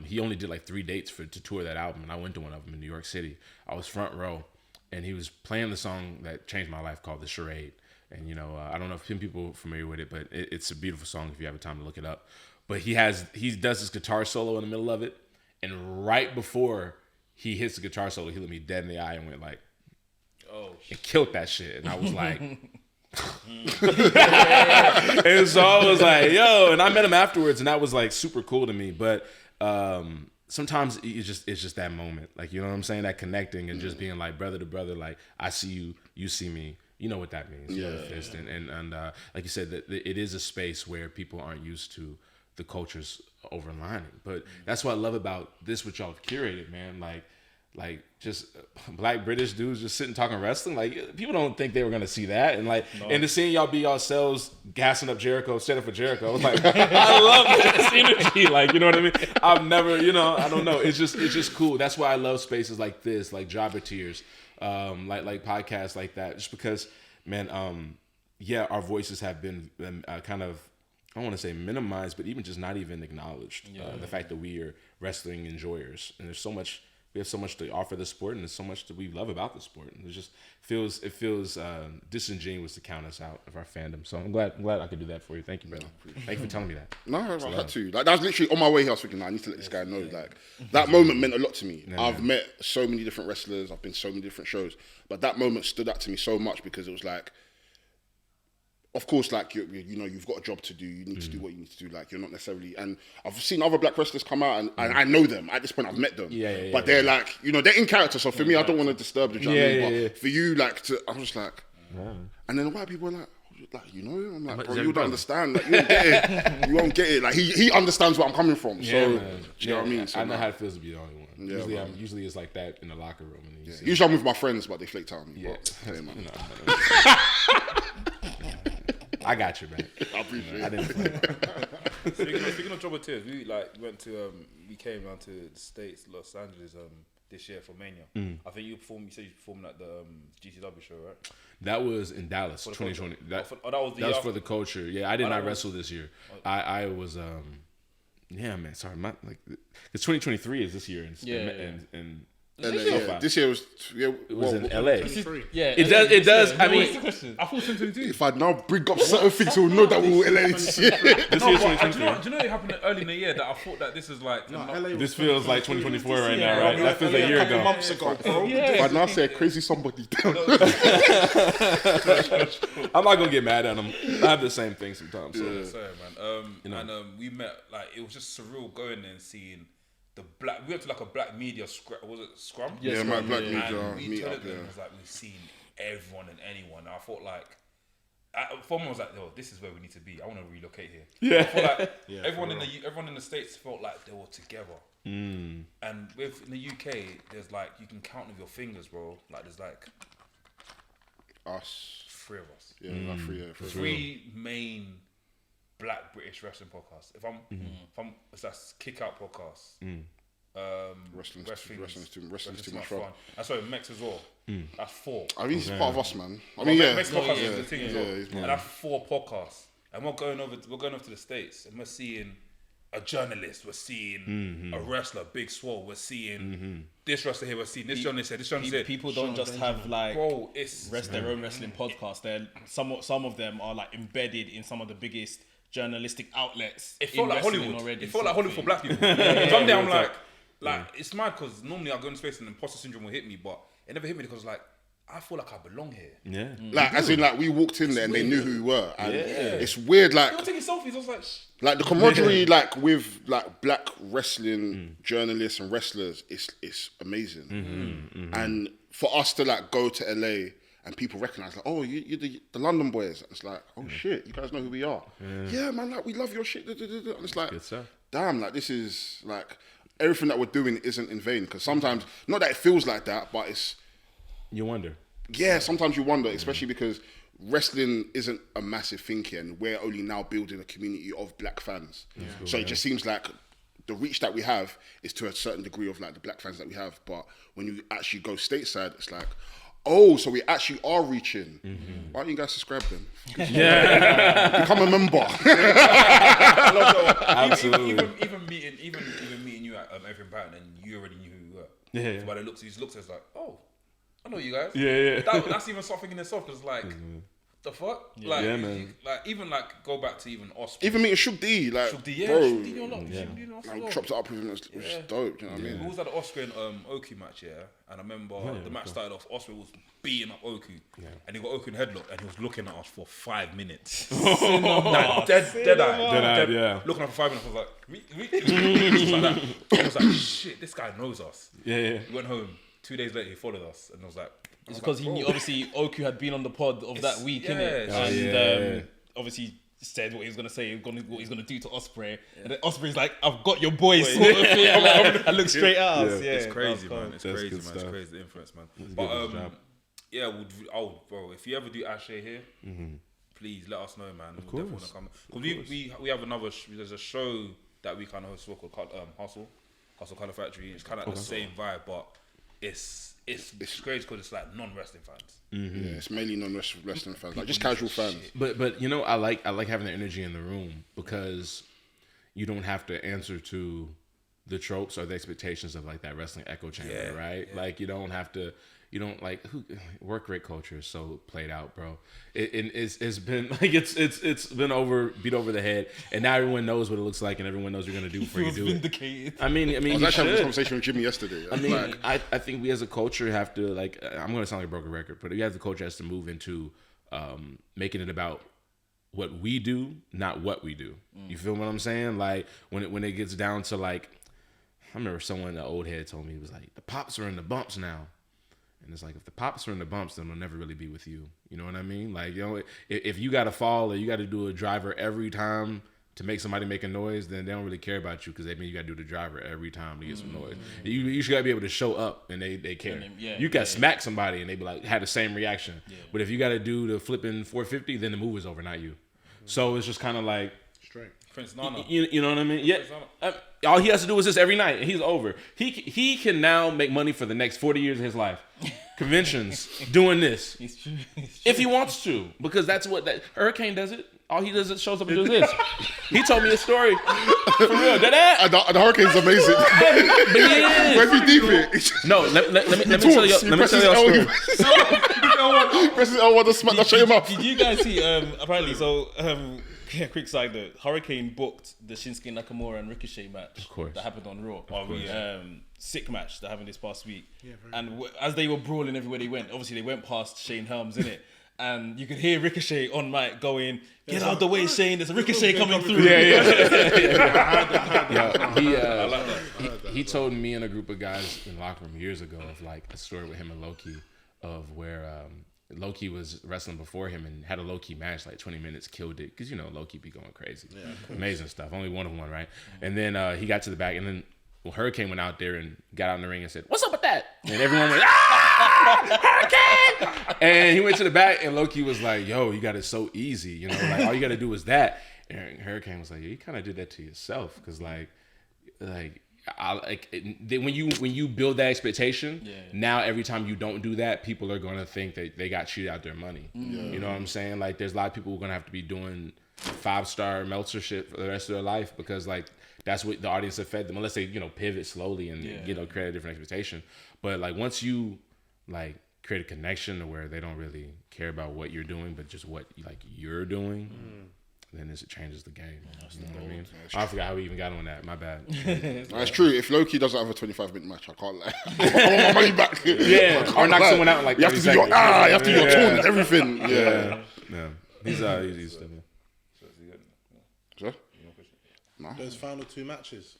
Speaker 3: He only did like 3 dates to tour that album, and I went to one of them in New York City. I was front row, and he was playing the song that changed my life called "The Charade." And you know, I don't know if people are familiar with it, but it's a beautiful song if you have the time to look it up. But he does this guitar solo in the middle of it, and right before he hits the guitar solo, he looked me dead in the eye and went like,
Speaker 2: Oh,
Speaker 3: and killed that shit. And I was like, and so I was like, yo, and I met him afterwards, and that was like super cool to me. But sometimes it's just that moment, like, you know what I'm saying, that connecting and just being like brother to brother, like I see you, you see me. You know what that means. You know the fist. And like you said, that it is a space where people aren't used to the cultures overlining. But that's what I love about this, what y'all have curated, man. Like just black British dudes just sitting talking wrestling. Like people don't think they were gonna see that. And like and to seeing y'all be yourselves gassing up Jericho, set up for Jericho. I was like, I love this energy. Like, you know what I mean? I've never, you know, I don't know. It's just cool. That's why I love spaces like this, like Jobber Tears. Like podcasts like that, just because, man, our voices have been kind of, I don't want to say minimized, but even just not even acknowledged. The fact that we are wrestling enjoyers, and we have so much to offer the sport, and there's so much that we love about the sport, and it just feels disingenuous to count us out of our fandom. So I'm glad I could do that for you. Thank you, brother. Thank you for telling me that.
Speaker 4: No, I had to. Like, that was literally on my way here. I was thinking, I need to let this guy know. Like, that moment meant a lot to me. I've met so many different wrestlers. I've been to so many different shows, but that moment stood out to me so much because it was like, of course, like you know, you've got a job to do. You need to do what you need to do. Like, you're not necessarily. And I've seen other black wrestlers come out, and I know them. At this point, I've met them. But they're like, you know, they're in character. So for me, I don't want to disturb the journey. But for you, like, I'm just like, and then the white people are like, you know him? I'm like, bro, you don't understand. Like, you don't get it. You won't get it. Like, he understands where I'm coming from. So, do you know what I mean? So,
Speaker 3: I know how it feels to be the only one.
Speaker 4: Yeah,
Speaker 3: usually it's like that in the locker room. And
Speaker 4: usually I'm with my friends, but they flaked out on me.
Speaker 3: Yeah.
Speaker 4: But, hey, man.
Speaker 3: I got you, man.
Speaker 4: I appreciate
Speaker 3: I
Speaker 4: it.
Speaker 3: didn't.
Speaker 2: Speaking of Jobber Tears, we came down to the States, Los Angeles, this year for Mania. I think you said you performed at the GCW show, right?
Speaker 3: That was in Dallas, 2020. That was for the culture. Yeah, I did not wrestle this year. I was, yeah, man. Sorry, because 2023 is this year, and
Speaker 4: this year was
Speaker 3: it was in LA.
Speaker 5: Yeah,
Speaker 3: It does. I mean,
Speaker 2: I thought 2022.
Speaker 4: if I now bring up certain things, we'll know that we were LA this year.
Speaker 3: this year's 2023.
Speaker 2: Do you know it happened early in the year that I thought that this is like...
Speaker 3: This feels like 2024 right now, right? That feels like a year ago.
Speaker 6: Months ago, bro.
Speaker 4: If I now say a crazy somebody down.
Speaker 3: I'm not gonna get mad at him. I have the same thing sometimes. So.
Speaker 2: Sorry, man. And we met, like, it was just surreal going there and seeing the black... We went to like a black media was it Scrum?
Speaker 4: Yeah, my black media
Speaker 2: And we
Speaker 4: meet
Speaker 2: told
Speaker 4: up,
Speaker 2: them,
Speaker 4: yeah.
Speaker 2: it was like we've seen everyone and anyone. And I thought like... For me, I was like, "Oh, this is where we need to be. I want to relocate here."
Speaker 3: Yeah.
Speaker 2: I feel like everyone in the States felt like they were together. And in the UK, there's like you can count with your fingers, bro. Like there's like
Speaker 4: Us.
Speaker 2: 3 of us.
Speaker 4: Yeah, like 3, yeah.
Speaker 2: 3 main black British wrestling podcasts. If I'm, it's like Kick Out podcast.
Speaker 4: Wrestling's too much fun.
Speaker 2: And sorry, Mex as well. That's 4.
Speaker 4: I mean, he's part of us, man. I mean, yeah.
Speaker 2: Mex podcast is the thing as well.
Speaker 4: he's
Speaker 2: And that's 4 podcasts. And we're going over to the States and we're seeing a journalist. We're seeing a wrestler, Big Swole. We're seeing this wrestler here. We're seeing this journalist here. This journalist here.
Speaker 5: People don't just have like
Speaker 2: Bro, it's
Speaker 5: their own wrestling podcast. They're some of them are like embedded in some of the biggest journalistic outlets.
Speaker 2: It felt
Speaker 5: in
Speaker 2: like
Speaker 5: wrestling
Speaker 2: Hollywood.
Speaker 5: already.
Speaker 2: It felt like Hollywood for black people. One day I'm like it's mad because normally I go into space and imposter syndrome will hit me, but it never hit me because like I feel like I belong here.
Speaker 3: Yeah.
Speaker 4: Like, as in, like, we walked in there and they knew who we were. And it's weird, like...
Speaker 2: They were taking selfies, I was like...
Speaker 4: Like, the camaraderie, like, with, like, black wrestling journalists and wrestlers, it's amazing. And for us to, like, go to LA and people recognise, like, oh, you're the London boys. And it's like, oh, shit, you guys know who we are. Yeah, man, like, we love your shit. And it's like, damn, like, this is, like... Everything that we're doing isn't in vain. Because sometimes, not that it feels like that, but it's...
Speaker 3: You wonder.
Speaker 4: Yeah, sometimes you wonder, especially because wrestling isn't a massive thing here, and we're only now building a community of black fans. So it just seems like the reach that we have is to a certain degree of like the black fans that we have. But when you actually go stateside, it's like, oh, so we actually are reaching. Why don't you guys subscribe then?
Speaker 3: Yeah.
Speaker 4: Become a member.
Speaker 3: Absolutely.
Speaker 2: Even meeting you at Everything Batten, and you already knew who you were.
Speaker 3: Yeah.
Speaker 2: So by the looks, he looks it's like, oh, I know you guys.
Speaker 3: Yeah.
Speaker 2: That's even something in itself because like, the fuck? Like,
Speaker 3: man.
Speaker 2: Like even like go back to even Osprey.
Speaker 4: Even meeting Shook D, like,
Speaker 2: Shook D, yeah,
Speaker 4: bro,
Speaker 2: Shook D, you know,
Speaker 4: I chopped it up with him. It was dope. You know what I mean?
Speaker 2: We was at the Osprey and Oku match, and I remember the match started off. Osprey was beating up Oku, and he got Oku in headlock, and he was looking at us for 5 minutes. Like, dead eye,
Speaker 3: yeah.
Speaker 2: Looking at us for 5 minutes, I was like, just like that. I was like, shit, this guy knows us.
Speaker 3: Yeah.
Speaker 2: He went home. 2 days later, he followed us, and I was like,
Speaker 5: It's because he knew, obviously, Oku had been on the pod of that week, innit?
Speaker 2: Yeah.
Speaker 5: And obviously said what he was going to say, what he's going to do to Osprey. And then Osprey's like, I've got your boy, sort of thing. Like, I look straight at us. Yeah,
Speaker 2: it's crazy, man. It's
Speaker 3: That's
Speaker 2: crazy,
Speaker 3: good
Speaker 2: man.
Speaker 3: stuff.
Speaker 2: It's crazy, the influence, man. But, yeah, bro, if you ever do Asé here, please let us know, man. We'll definitely want to come. Because we have another, there's a show that we kind of host called Hustle Colour Factory. It's kind of like the same vibe, but it's crazy because it's like non-wrestling fans.
Speaker 4: Yeah, it's mainly non-wrestling fans, like just casual fans.
Speaker 3: But you know, I like having the energy in the room because you don't have to answer to the tropes or the expectations of like that wrestling echo chamber, right? Yeah. Like you don't like work rate culture is so played out, bro. It's been like it's been beat over the head, and now everyone knows what it looks like, and everyone knows what you're gonna do before you do
Speaker 5: vindicated.
Speaker 3: it. I mean,
Speaker 4: I was actually having this conversation with Jimmy yesterday.
Speaker 3: I mean, I think we as a culture have to like. I'm gonna sound like a broken record, but we as a culture has to move into making it about what we do, not what we do. You feel what I'm saying? Like when it gets down to like, I remember someone, the old head, told me, he was like, the pops are in the bumps now. And it's like, if the pops are in the bumps, then they'll never really be with you. You know what I mean? Like, you know, if you got to fall or you got to do a driver every time to make somebody make a noise, then they don't really care about you because they mean you got to do the driver every time to get some noise. You should got to be able to show up and they care. You got to smack somebody and they be like, had the same reaction. Yeah. But if you got to do the flipping 450, then the move is over, not you. So it's just kind of like,
Speaker 2: Prince Nana.
Speaker 3: You know what I mean? Yeah. All he has to do is this every night, and he's over. He can now make money for the next 40 years of his life. Conventions, doing this.
Speaker 5: It's true.
Speaker 3: If he wants to, because that's what that Hurricane does it. All he does is shows up and does this. He told me a story. For real.
Speaker 4: The Hurricane's amazing.
Speaker 3: But he is.
Speaker 4: Where's he deep it?
Speaker 3: No, let me tell you. Let me tell you a story.
Speaker 4: Presses L1 to smack that shit him up.
Speaker 5: Did you guys see? Apparently, so quick side note: Hurricane booked the Shinsuke Nakamura and Ricochet match,
Speaker 3: of course,
Speaker 5: that happened on Raw. Sick match that happened this past week. And as they were brawling everywhere they went, obviously they went past Shane Helms, innit? And you could hear Ricochet on mic going, "Get out the way, Shane! There's a Ricochet coming through." He
Speaker 3: told me and a group of guys in the locker room years ago of like a story with him and Loki of where Loki was wrestling before him and had a Loki match, like 20 minutes, killed it. Because, you know, Loki be going crazy. Yeah, amazing stuff. Only one of one, right? And then he got to the back, and then Hurricane went out there and got out in the ring and said, "What's up with that?" And everyone went, "Ah! Hurricane!" And he went to the back, and Loki was like, "Yo, you got it so easy. You know, like, all you got to do is that." And Hurricane was like, "Yeah, you kind of did that to yourself. Because, like, when you build that expectation, now every time you don't do that, people are gonna think that they got cheated out their money. You know what I'm saying? Like, there's a lot of people who are gonna have to be doing 5-star Meltzer shit for the rest of their life because like that's what the audience have fed them. Unless they pivot slowly and create a different expectation. But like once you like create a connection to where they don't really care about what you're doing, but just what like you're doing. Then it changes the game. You know what I mean? I forgot how we even got on that. My bad.
Speaker 4: That's true. If Loki doesn't have a 25-minute match, I can't lie. I want my money back.
Speaker 3: Yeah, or knock someone out in like 30 seconds.
Speaker 4: You have to do your tone and everything.
Speaker 3: Yeah. He's still there.
Speaker 4: Sure?
Speaker 7: Those final 2 matches.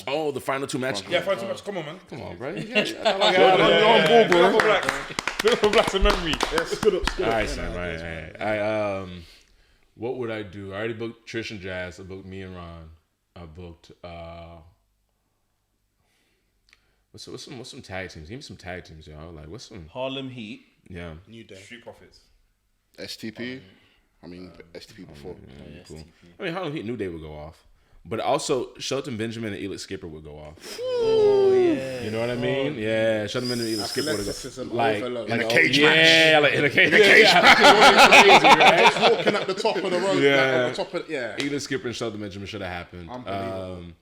Speaker 3: Oh, the final 2 matches.
Speaker 2: Yeah, final 2 matches. Come on, man.
Speaker 3: Come on, bro.
Speaker 4: You're on board, bro.
Speaker 2: Look for Blacks in memory.
Speaker 3: All right, son. Right. What would I do? I already booked Trish and Jazz. I booked me and Ron. I booked what's some tag teams? Give me some tag teams, y'all. Like what's some
Speaker 5: Harlem Heat.
Speaker 3: Yeah.
Speaker 7: New Day.
Speaker 2: Street Profits.
Speaker 4: STP. I mean, STP before.
Speaker 3: Cool. I mean, Harlem Heat, New Day would go off. But also, Shelton Benjamin and Elix Skipper would go off.
Speaker 5: Oh, yeah.
Speaker 3: You know what I mean? Yeah, Shelton Benjamin and Elix Skipper would go like
Speaker 4: in a cage match.
Speaker 3: Yeah, like in a cage match.
Speaker 7: Crazy, right? Just walking at the top of the road.
Speaker 3: Yeah.
Speaker 7: Like, at the top of,
Speaker 3: Elix Skipper and Shelton Benjamin should have happened.
Speaker 7: Unbelievable.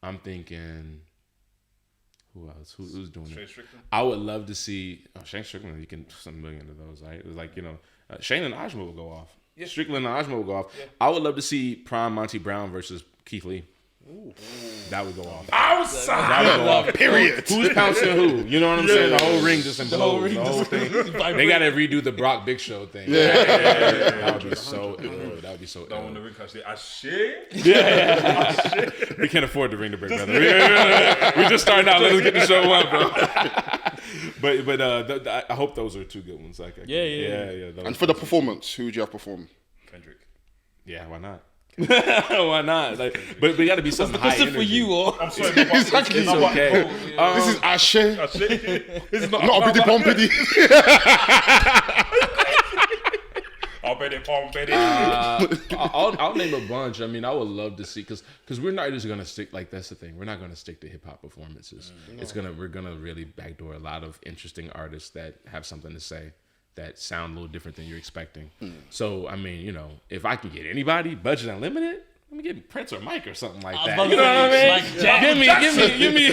Speaker 3: I'm thinking, who else? Who's doing
Speaker 2: Shane
Speaker 3: it?
Speaker 2: Strickland.
Speaker 3: I would love to see Shane Strickland. You can some million of those, right? It was like Shane and Ajma will go off. Yeah. Strickland and Ajma will go off. Yeah. I would love to see Prime Monty Brown versus Keith Lee. Ooh. That would go off.
Speaker 2: Outside.
Speaker 3: That would go off.
Speaker 4: Period.
Speaker 3: Who's pouncing who? You know what I'm saying? The whole ring just implodes. The whole thing. They got to redo the Brock Big Show thing. Yeah. That would be so ill. That would be so ill.
Speaker 2: Don't want the ring cut. Asé.
Speaker 3: Yeah. We can't afford the ring to break, brother. We're just starting out. Let's get the show on, bro. But I hope those are 2 good ones. Like, yeah.
Speaker 4: And for the performance, who would you have perform?
Speaker 2: Kendrick.
Speaker 3: Yeah, why not? Why not? Like, but we got to be something high energy.
Speaker 5: For you, or
Speaker 2: I'm sorry.
Speaker 4: Exactly.
Speaker 3: It's okay.
Speaker 4: This is Ashe.
Speaker 2: This is not
Speaker 4: Not a biddy bombiddy.
Speaker 2: I'll bet it.
Speaker 3: I'll name a bunch. I mean, I would love to see because we're not just gonna stick like that's the thing. We're not gonna stick to hip hop performances. We're gonna really backdoor a lot of interesting artists that have something to say that sound a little different than you're expecting. So I mean, if I can get anybody, budget unlimited. Let me get Prince or Mike or something like that. You know what I mean?
Speaker 5: Like
Speaker 3: give me.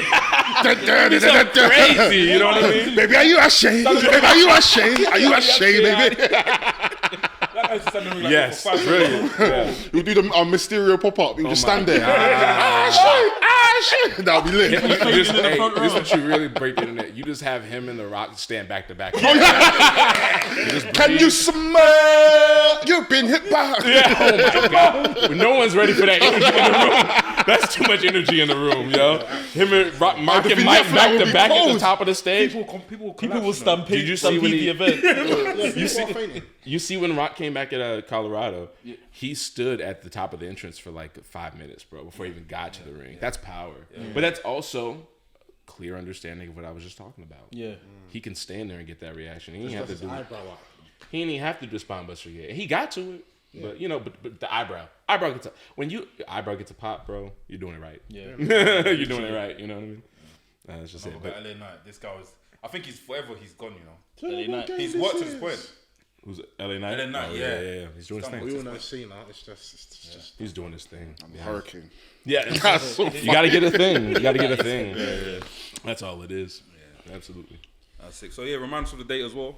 Speaker 3: Something crazy. You know what I mean?
Speaker 4: Baby, are you ashamed? Baby, are you ashamed? Are you ashamed, baby?
Speaker 3: Yes, brilliant. Yeah.
Speaker 4: You'll do the Mysterio pop-up. You just stand there. Shit. That'll be lit.
Speaker 3: This is what you really break the internet. You just have him and The Rock stand back to back.
Speaker 4: Can you smell? You've been hit by.
Speaker 3: Yeah, oh my God. No one's ready for that energy in the room. That's too much energy in the room, yo. Him and Mark and Mike back to back at the top of the stage.
Speaker 5: people will stampede.
Speaker 3: Did you see when
Speaker 5: the event.
Speaker 3: You see when Rock came back at Colorado, he stood at the top of the entrance for like 5 minutes, bro, before he even got to the ring. That's power. But that's also clear understanding of what I was just talking about.
Speaker 5: Yeah.
Speaker 3: He can stand there and get that reaction. He didn't have to do it. He didn't even have to do spine buster yet. He got to it. But but the eyebrow gets a, when your eyebrow gets a pop, bro, you're doing it right.
Speaker 5: Yeah.
Speaker 3: You're doing it right. You know what I mean? That's just it.
Speaker 2: But LA Knight, this guy was. I think he's forever. He's gone.
Speaker 5: LA Knight.
Speaker 2: He's worked to this point.
Speaker 3: Who's LA Knight?
Speaker 2: LA Knight,
Speaker 3: Oh,
Speaker 2: yeah.
Speaker 3: He's doing his thing.
Speaker 7: We all know Cena. It's just
Speaker 3: He's doing his thing.
Speaker 4: Hurricane.
Speaker 3: Yeah, you gotta get a thing. Yeah. That's all it is. Yeah, absolutely.
Speaker 2: That's sick. So remind us of the date as well.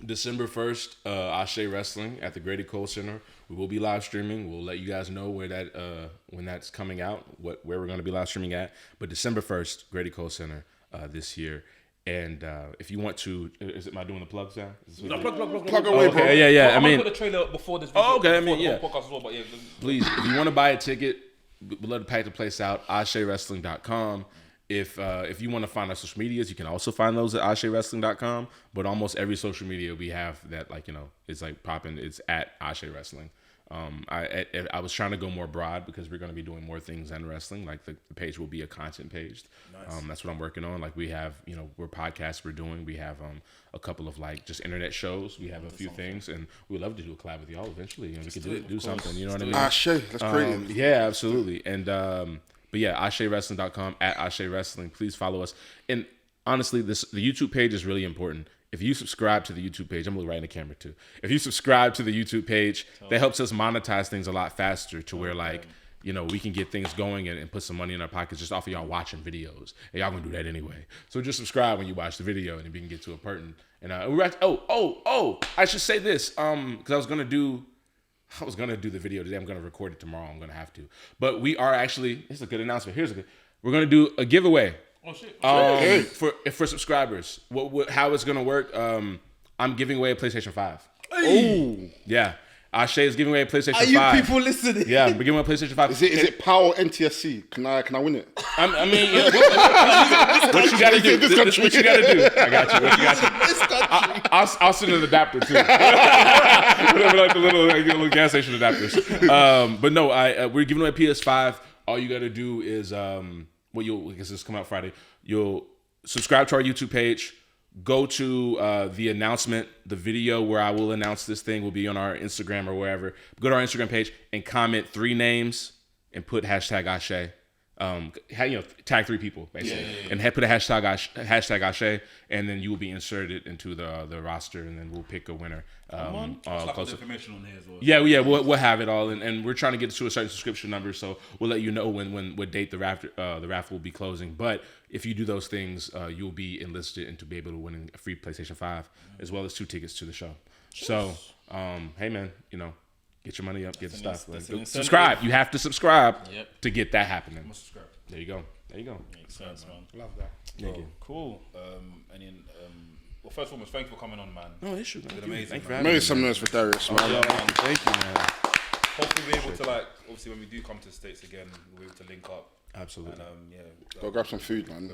Speaker 3: December 1st, Asé Wrestling at the Grady Cole Center. We will be live streaming. We'll let you guys know where that when that's coming out, where we're going to be live streaming at. But December 1st, Grady Cole Center this year. And if you want to, am I doing the plug sound?
Speaker 2: No, plug
Speaker 4: away, bro.
Speaker 3: Okay, yeah.
Speaker 2: I mean, put the trailer before this. Video,
Speaker 3: okay. I mean,
Speaker 2: the podcast as well. But
Speaker 3: please, if you want to buy a ticket, we'd love to pack the place out. AséWrestling.com. If you want to find our social medias, you can also find those at AséWrestling.com. But almost every social media we have that, it's like popping. It's at Asé Wrestling. I was trying to go more broad because we're going to be doing more things than wrestling. Like the page will be a content page. Nice. That's what I'm working on. Like we have, we're podcasts we're doing. We have a couple of like just internet shows. We have a few things, and we'd love to do a collab with y'all eventually. We could do something. You know what I mean?
Speaker 4: Asé, that's creative.
Speaker 3: Yeah, absolutely. And but yeah, AséWrestling.com @Asé Wrestling. Please follow us. And honestly, the YouTube page is really important. If you subscribe to the YouTube page, I'm looking right in the camera too. If you subscribe to the YouTube page, that helps us monetize things a lot faster to where like, we can get things going and put some money in our pockets just off of y'all watching videos. And y'all gonna do that anyway. So just subscribe when you watch the video and then we can get to a pertinent. And we're at, I should say this, because I was gonna do the video today. I'm gonna record it tomorrow. I'm gonna have to. But we are actually, it's a good announcement. We're gonna do a giveaway.
Speaker 5: Oh shit!
Speaker 3: For subscribers, how it's gonna work? I'm giving away a PlayStation 5.
Speaker 4: Oh,
Speaker 3: yeah. Asé is giving away a PlayStation 5.
Speaker 5: Are you people listening?
Speaker 3: Yeah, we're giving away a PlayStation 5.
Speaker 4: is it PAL NTSC? Can I win it?
Speaker 3: I mean, what you gotta do? This what you gotta do. I got you. I'll send an adapter too. Whatever, like the little gas station adapters. But no, we're giving away a PS5. All you gotta do is because this come out Friday, you'll subscribe to our YouTube page, go to the announcement, the video where I will announce this thing will be on our Instagram or wherever. Go to our Instagram page and comment 3 names and put #Asé. Tag 3 people basically, and put a #Asé, and then you will be inserted into the roster, and then we'll pick a winner.
Speaker 2: Information on here as well.
Speaker 3: Yeah, we'll have it all, and we're trying to get to a certain subscription number, so we'll let you know what date the raffle will be closing. But if you do those things, you'll be enlisted and to be able to win a free PlayStation 5 as well as 2 tickets to the show. So, hey man, get your money up, get the stuff. Subscribe. You have to subscribe to get that happening.
Speaker 2: Subscribe.
Speaker 3: There you go.
Speaker 5: Makes sense, man.
Speaker 7: Love that.
Speaker 3: Thank you.
Speaker 5: Cool.
Speaker 2: And then, well, first and foremost, thank you for coming on, man.
Speaker 3: No issue, man.
Speaker 2: It's amazing.
Speaker 3: Thank you for having me.
Speaker 4: Maybe some noise for Darius, man.
Speaker 3: Thank you, man.
Speaker 2: Hopefully we're able to obviously when we do come to the States again, we'll be able to link up.
Speaker 3: Absolutely.
Speaker 2: And
Speaker 4: Go grab some food, man.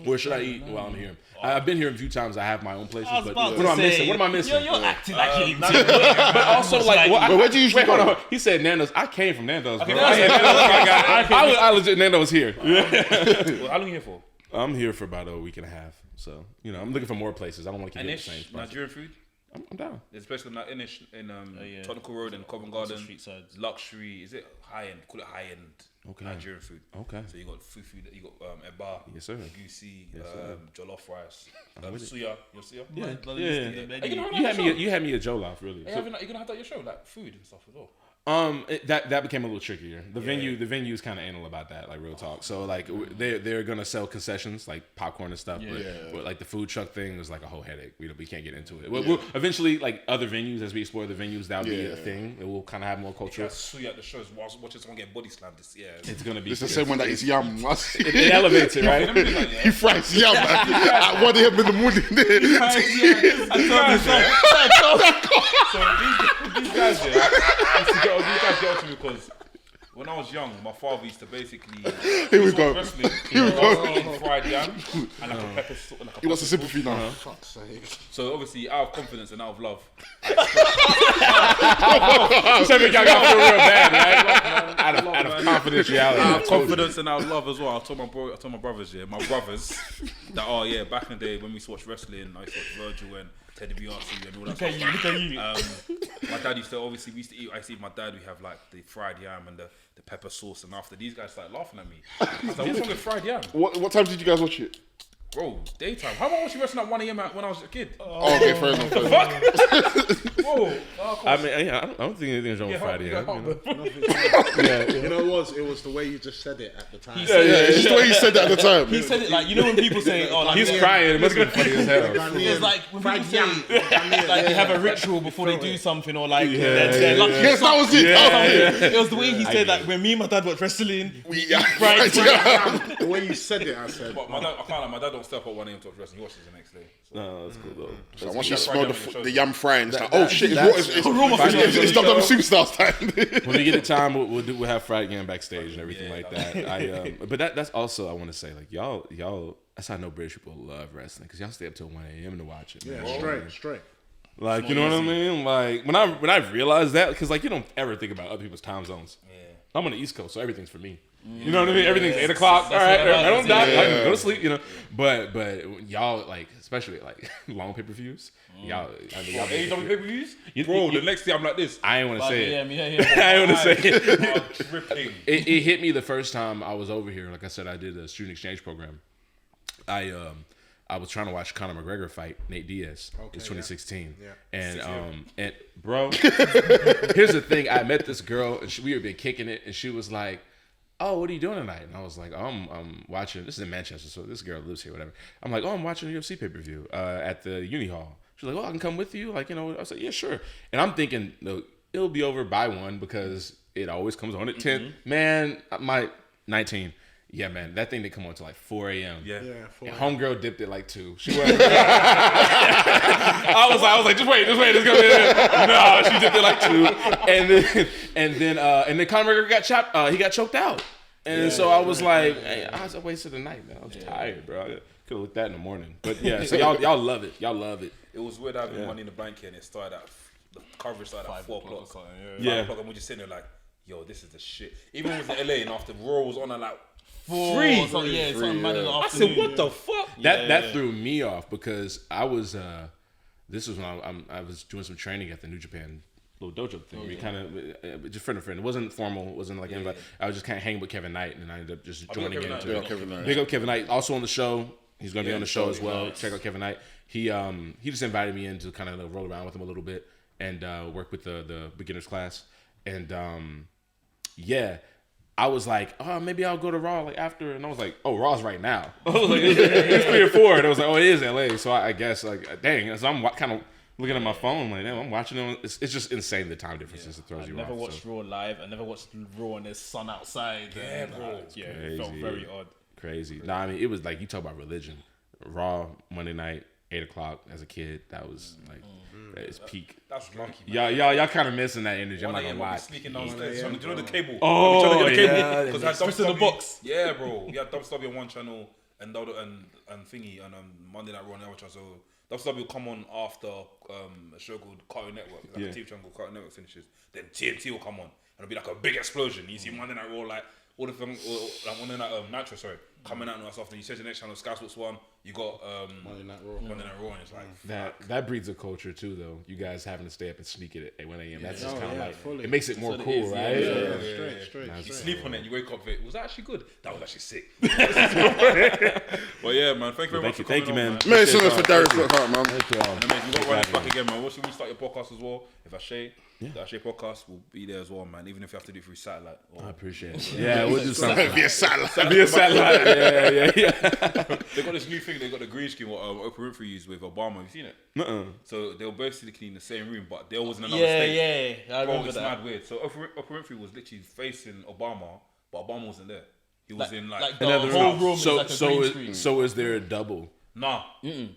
Speaker 3: Where should I eat while I'm here? I've been here a few times. I have my own places,
Speaker 5: I was
Speaker 3: but
Speaker 5: about
Speaker 3: what
Speaker 5: to
Speaker 3: am I
Speaker 5: say,
Speaker 3: missing? What am I missing?
Speaker 5: You're acting like you didn't.
Speaker 3: But also,
Speaker 4: where do you usually go?
Speaker 3: Hold on. He said Nando's. I came from Nando's. Bro.
Speaker 5: Okay,
Speaker 3: I legit Nando's here.
Speaker 2: well, how long are you here for?
Speaker 3: I'm here for about a week and a half. So, I'm looking for more places. I don't want to keep it the same spot.
Speaker 2: Nigerian food?
Speaker 3: I'm down.
Speaker 2: Especially in Tonical Road and Covent Garden.
Speaker 5: Street side.
Speaker 2: Luxury. Is it high end? Call it high end.
Speaker 3: Okay.
Speaker 2: Nigerian food.
Speaker 3: Okay.
Speaker 2: So you got food. You got eba.
Speaker 3: Yes, sir.
Speaker 2: Goosey.
Speaker 3: Yes, sir.
Speaker 2: Jollof rice.
Speaker 3: with it.
Speaker 2: Suya. Your suya.
Speaker 3: Yeah. You had me a jollof, really.
Speaker 2: You're gonna have that at your show, like food and stuff as well.
Speaker 3: That became a little trickier. The venue's kind of anal about that, like real talk. So like they're gonna sell concessions like popcorn and stuff, but like the food truck thing was like a whole headache. We can't get into it. We'll eventually, like other venues, as we explore the venues, that'll be a thing. It will kind of have more culture.
Speaker 2: Suya at the shows, watching someone get body slammed.
Speaker 3: It's gonna be.
Speaker 4: It's the same one that is yum.
Speaker 3: It elevates it, right?
Speaker 4: He fries yum at 1 a.m. in the morning.
Speaker 2: So these guys, these guys get to me because when I was young, my father used to basically
Speaker 4: Here we go.
Speaker 2: wrestling. He was eating fried yam and like a pepper sauce.
Speaker 4: He wants a sympathy now.
Speaker 7: Fuck's sake.
Speaker 2: So obviously, out of confidence and out of love,
Speaker 3: Cedric, y'all got to feel real bad, right? Out of confidentiality.
Speaker 2: out of confidence and out of love as well. I told my brothers, that back in the day when we used to watch wrestling, I used to watch Virgil and Teddy DiBiase and all that stuff.
Speaker 5: Look at you.
Speaker 2: My dad used to we used to eat. I used to eat with my dad. We have like the fried yam and the pepper sauce. And after these guys started laughing at me, I was like, "What's wrong with fried yam,
Speaker 4: What time did you guys watch it?
Speaker 2: bro? Daytime. How about watching wrestling at 1 a.m. when I was a kid?
Speaker 4: Oh, okay, fair enough.
Speaker 2: Whoa.
Speaker 3: I mean, I don't think anything's wrong with Friday.
Speaker 7: You know what? It was the way you just said it at the time.
Speaker 4: It's just the way you said that at the time.
Speaker 5: He said it like, when people say,
Speaker 3: He's crying. It must be funny as hell.
Speaker 5: it's like when people say like they have a ritual before they do something, or like they're lucky.
Speaker 4: Yes, that was it.
Speaker 5: It was the way he said like when me and my dad watch wrestling.
Speaker 7: The way you said it, I said.
Speaker 2: But my dad don't step up 1 a.m. to watch wrestling. He watches the next day.
Speaker 3: No, that's cool though.
Speaker 4: So once you smell the yam frying, it's like, oh shit, it's WWE Superstars time.
Speaker 3: When we get the time, we'll have fried yam backstage and everything like that. But that's also, I want to say, like y'all. That's how I know British people love wrestling, because y'all stay up till 1 a.m. to watch it.
Speaker 7: Yeah, straight.
Speaker 3: Like, you know what I mean? Like when I realized that, because like you don't ever think about other people's time zones. Yeah. I'm on the East Coast, so everything's for me. You know what I mean? Everything's 8 o'clock. All right, I don't die. I can go to sleep. You know, but y'all like, especially like long pay-per-views. Y'all
Speaker 2: AEW pay-per-views, bro. The next day I'm like this.
Speaker 3: I ain't want to say it.
Speaker 2: I
Speaker 3: ain't want to say
Speaker 2: it. Tripping.
Speaker 3: It hit me the first time I was over here. Like I said, I did a student exchange program. I was trying to watch Conor McGregor fight Nate Diaz. It was 2016. Yeah. And bro, here's the thing. I met this girl and we had been kicking it, and she was like, "Oh, what are you doing tonight?" And I was like, "Oh, I'm watching." This is in Manchester, so this girl lives here, whatever. I'm like, "Oh, I'm watching a UFC pay-per-view at the Uni Hall." She's like, "Oh, I can come with you." Like, you know, I was like, "Yeah, sure." And I'm thinking, no, it'll be over by 1 because it always comes on at 10. Man, my 19. Yeah, man, that thing didn't come on until like 4 a.m. Yeah, 4 a.m. And homegirl dipped it like 2. She was. I was like, just wait, it's gonna be. No, she dipped it like 2, and then Conor McGregor got chopped. He got choked out, and so I was like, hey, I was a waste of the night, man. I was tired, bro. I could have looked at that in the morning, but yeah. So y'all love it. Y'all love it.
Speaker 2: It was weird having Money in the Bank here, and it started at the coverage started at 4 o'clock. 5 o'clock, and we're just sitting there like, yo, this is the shit. Even with the LA and after Raw was on, and like. Free.
Speaker 5: Something mad in the
Speaker 2: I
Speaker 5: afternoon.
Speaker 2: said, what the fuck?
Speaker 3: That threw me off because I was this was when I was doing some training at the New Japan little dojo thing. We kind of just friend of friend. It wasn't formal. It wasn't like invite. I was just kind of hanging with Kevin Knight, and I ended up just joining into Big up Kevin Knight. Also on the show. He's gonna be on the show as well. Check out Kevin Knight. He just invited me in to kind of roll around with him a little bit and work with the beginners class. And I was like, oh, maybe I'll go to Raw like after, and I was like, oh, Raw's right now. I was like, it's 3 or 4, and I was like, oh, it is LA, so I guess like, dang. So I'm kind of looking at my phone like, damn, I'm watching them. It's just insane the time differences it throws you off.
Speaker 5: I never watched Raw live. I never watched Raw and there's sun outside.
Speaker 2: Yeah, bro.
Speaker 5: It felt very odd.
Speaker 3: Crazy. No, I mean it was like you talk about religion. Raw Monday night, 8 o'clock as a kid. That was like. It's peak.
Speaker 2: That's lucky, man.
Speaker 3: Y'all kind of missing that energy. I'm not gonna lie.
Speaker 2: Sneaking downstairs. Do you know the cable?
Speaker 3: Oh,
Speaker 2: yeah. Because I
Speaker 5: twisted the box.
Speaker 2: Yeah, bro. We had WW on one channel and thingy and Monday Night Raw on the other channel. So WW will come on after a show called Cartoon Network. Like a TV channel called Cartoon Network finishes. Then TNT will come on and it'll be like a big explosion. You see Monday Night Raw like all the film, like Monday Night Nitro, coming out and us after. You said the next channel, Sky Sports 1. You got Monday Night Raw, and it's like
Speaker 3: that breeds a culture too, though. You guys having to stay up and sneak it at 1 a.m. That's just kind of like fully. It makes it more cool, right?
Speaker 2: Straight. You sleep on it, you wake up. Was that actually good? That was actually sick. Well, yeah, man. Thank you very much.
Speaker 4: Thank you, man.
Speaker 2: Man,
Speaker 4: Asé Ft Darius Lockhart, man.
Speaker 3: Thank you all.
Speaker 2: And amazing. You got to run this back again, man. What should we start your podcast as well? If Asé, the Asé podcast will be there as well, man. Even if you have to do it through satellite.
Speaker 3: I appreciate it. Yeah, we'll do something.
Speaker 4: Via satellite.
Speaker 3: Yeah.
Speaker 2: They got this new thing. They got the green screen what Oprah Winfrey used with Obama. Have you seen it?
Speaker 3: Uh-uh.
Speaker 2: So they were both sitting in the same room, but they all was in another state.
Speaker 5: Yeah. I remember
Speaker 2: it's
Speaker 5: that.
Speaker 2: mad weird. So Oprah Winfrey was literally facing Obama, but Obama wasn't there. He was in
Speaker 5: the
Speaker 3: another
Speaker 5: whole room.
Speaker 3: So
Speaker 5: is like a green screen.
Speaker 3: so is there a double?
Speaker 2: Nah.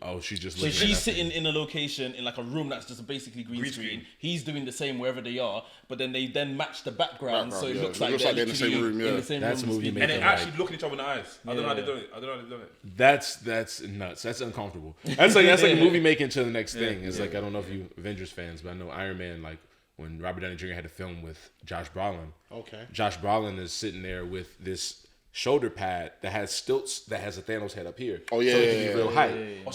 Speaker 3: Oh, she's just.
Speaker 5: So she's sitting in a location in like a room that's just basically green screen. He's doing the same wherever they are, but then they match the background, so it looks like they're in the same room. In the same
Speaker 3: That's
Speaker 5: room,
Speaker 3: movie
Speaker 2: And
Speaker 3: making.
Speaker 2: they actually looking each other in the eyes. I don't know how they done it.
Speaker 3: That's nuts. That's uncomfortable. That's like a movie making to the next thing. It's like I don't know if you Avengers fans, but I know Iron Man. Like when Robert Downey Jr. had to film with Josh Brolin.
Speaker 7: Okay.
Speaker 3: Josh Brolin is sitting there with this shoulder pad that has stilts that has a Thanos head up here.
Speaker 4: Oh, yeah,
Speaker 3: so it can be real height.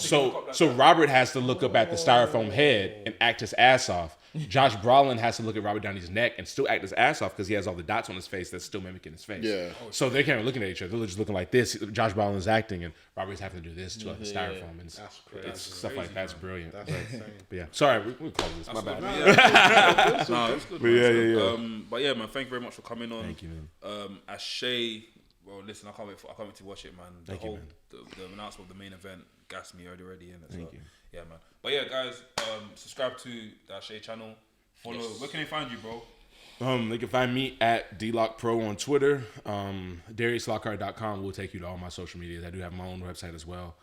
Speaker 3: So Robert has to look up at the styrofoam head and act his ass off. Josh Brolin has to look at Robert Downey's neck and still act his ass off because he has all the dots on his face that's still mimicking his face.
Speaker 4: Yeah.
Speaker 3: So they can't be looking at each other. They're just looking like this. Josh Brolin's acting and Robert's having to do this to the styrofoam. And
Speaker 7: That's crazy.
Speaker 3: it's stuff like that's brilliant.
Speaker 7: That's insane.
Speaker 3: But yeah. Sorry, we'll close this. My bad.
Speaker 2: No, it's good.
Speaker 3: But yeah.
Speaker 2: But yeah, man. Thank you very much for coming on.
Speaker 3: Thank you, man.
Speaker 2: Asé. Well, listen, I can't wait to watch it, man.
Speaker 3: Thank you, man.
Speaker 2: The announcement of the main event gassed me already, innit?
Speaker 3: Thank you.
Speaker 2: Yeah, man. But yeah, guys, subscribe to the Asé channel. Follow. Where can they find you, bro?
Speaker 3: They can find me at DLockPro on Twitter. DariusLockhart.com will take you to all my social media. I do have my own website as well.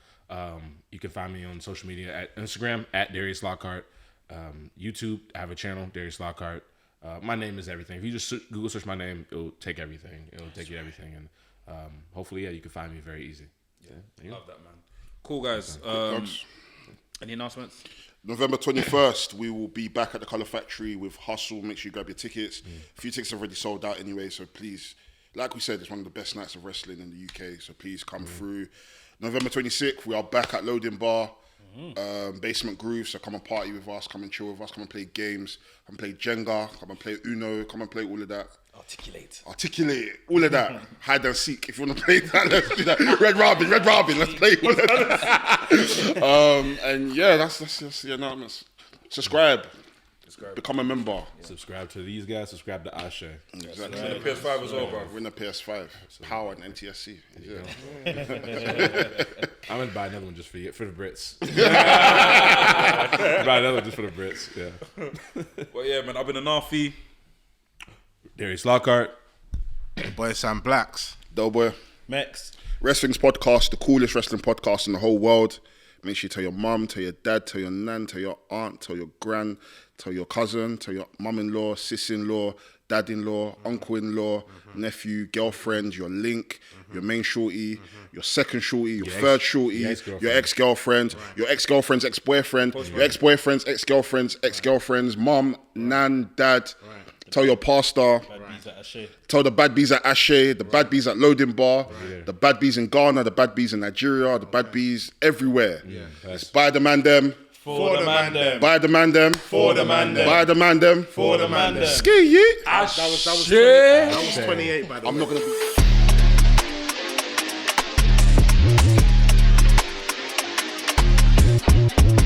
Speaker 3: You can find me on social media at Instagram at Darius Lockhart. YouTube, I have a channel, Darius Lockhart. My name is everything. If you just Google search my name, it'll take everything. It'll take you everything. And hopefully, you can find me very easy. Yeah,
Speaker 2: Love that, man. Cool, guys. Any announcements?
Speaker 4: November 21st, we will be back at the Colour Factory with Hustle. Make sure you grab your tickets. A few tickets have already sold out anyway, so please, like we said, it's one of the best nights of wrestling in the UK, so please come through. November 26th, we are back at Loading Bar, Basement Groove, so come and party with us, come and chill with us, come and play games, come and play Jenga, come and play Uno, come and play all of that. Articulate, all of that. Hide and seek. If you want to play that, let's do that. Red Robin, let's play all of that. And yeah, that's just the announcements. Subscribe. Become a member.
Speaker 3: Subscribe to these guys. Subscribe to Asé.
Speaker 4: Exactly.
Speaker 2: And the PS5 as well, bro.
Speaker 4: Win the PS5. Power and NTSC. Yeah.
Speaker 3: I'm gonna buy another one just for the Brits. Buy another one just for the Brits. Yeah.
Speaker 2: Well, yeah, man. I've been a Nafi.
Speaker 3: Darius Lockhart.
Speaker 6: Boy Sam Blacks.
Speaker 4: Delboy.
Speaker 5: Mex.
Speaker 4: Wrestling's podcast, the coolest wrestling podcast in the whole world. Make sure you tell your mum, tell your dad, tell your nan, tell your aunt, tell your gran, tell your cousin, tell your mum-in-law, sis-in-law, dad-in-law, uncle-in-law, nephew, girlfriend, your link, your main shorty, your second shorty, your third shorty, your ex-girlfriend, your ex-girlfriend's ex-boyfriend, your ex-boyfriend's ex-girlfriend's mum, nan, dad. Tell your pastor. Tell the bad bees at Asé, the bad bees at Loading Bar, the bad bees in Ghana, the bad bees in Nigeria, the bad bees everywhere. It's buy the Mandem.
Speaker 5: For the Mandem.
Speaker 4: Buy the Mandem.
Speaker 5: For the Mandem.
Speaker 4: Buy the Mandem.
Speaker 5: For the Mandem.
Speaker 4: Ski yeet.
Speaker 7: That was 28, by the way.
Speaker 4: I'm not gonna be.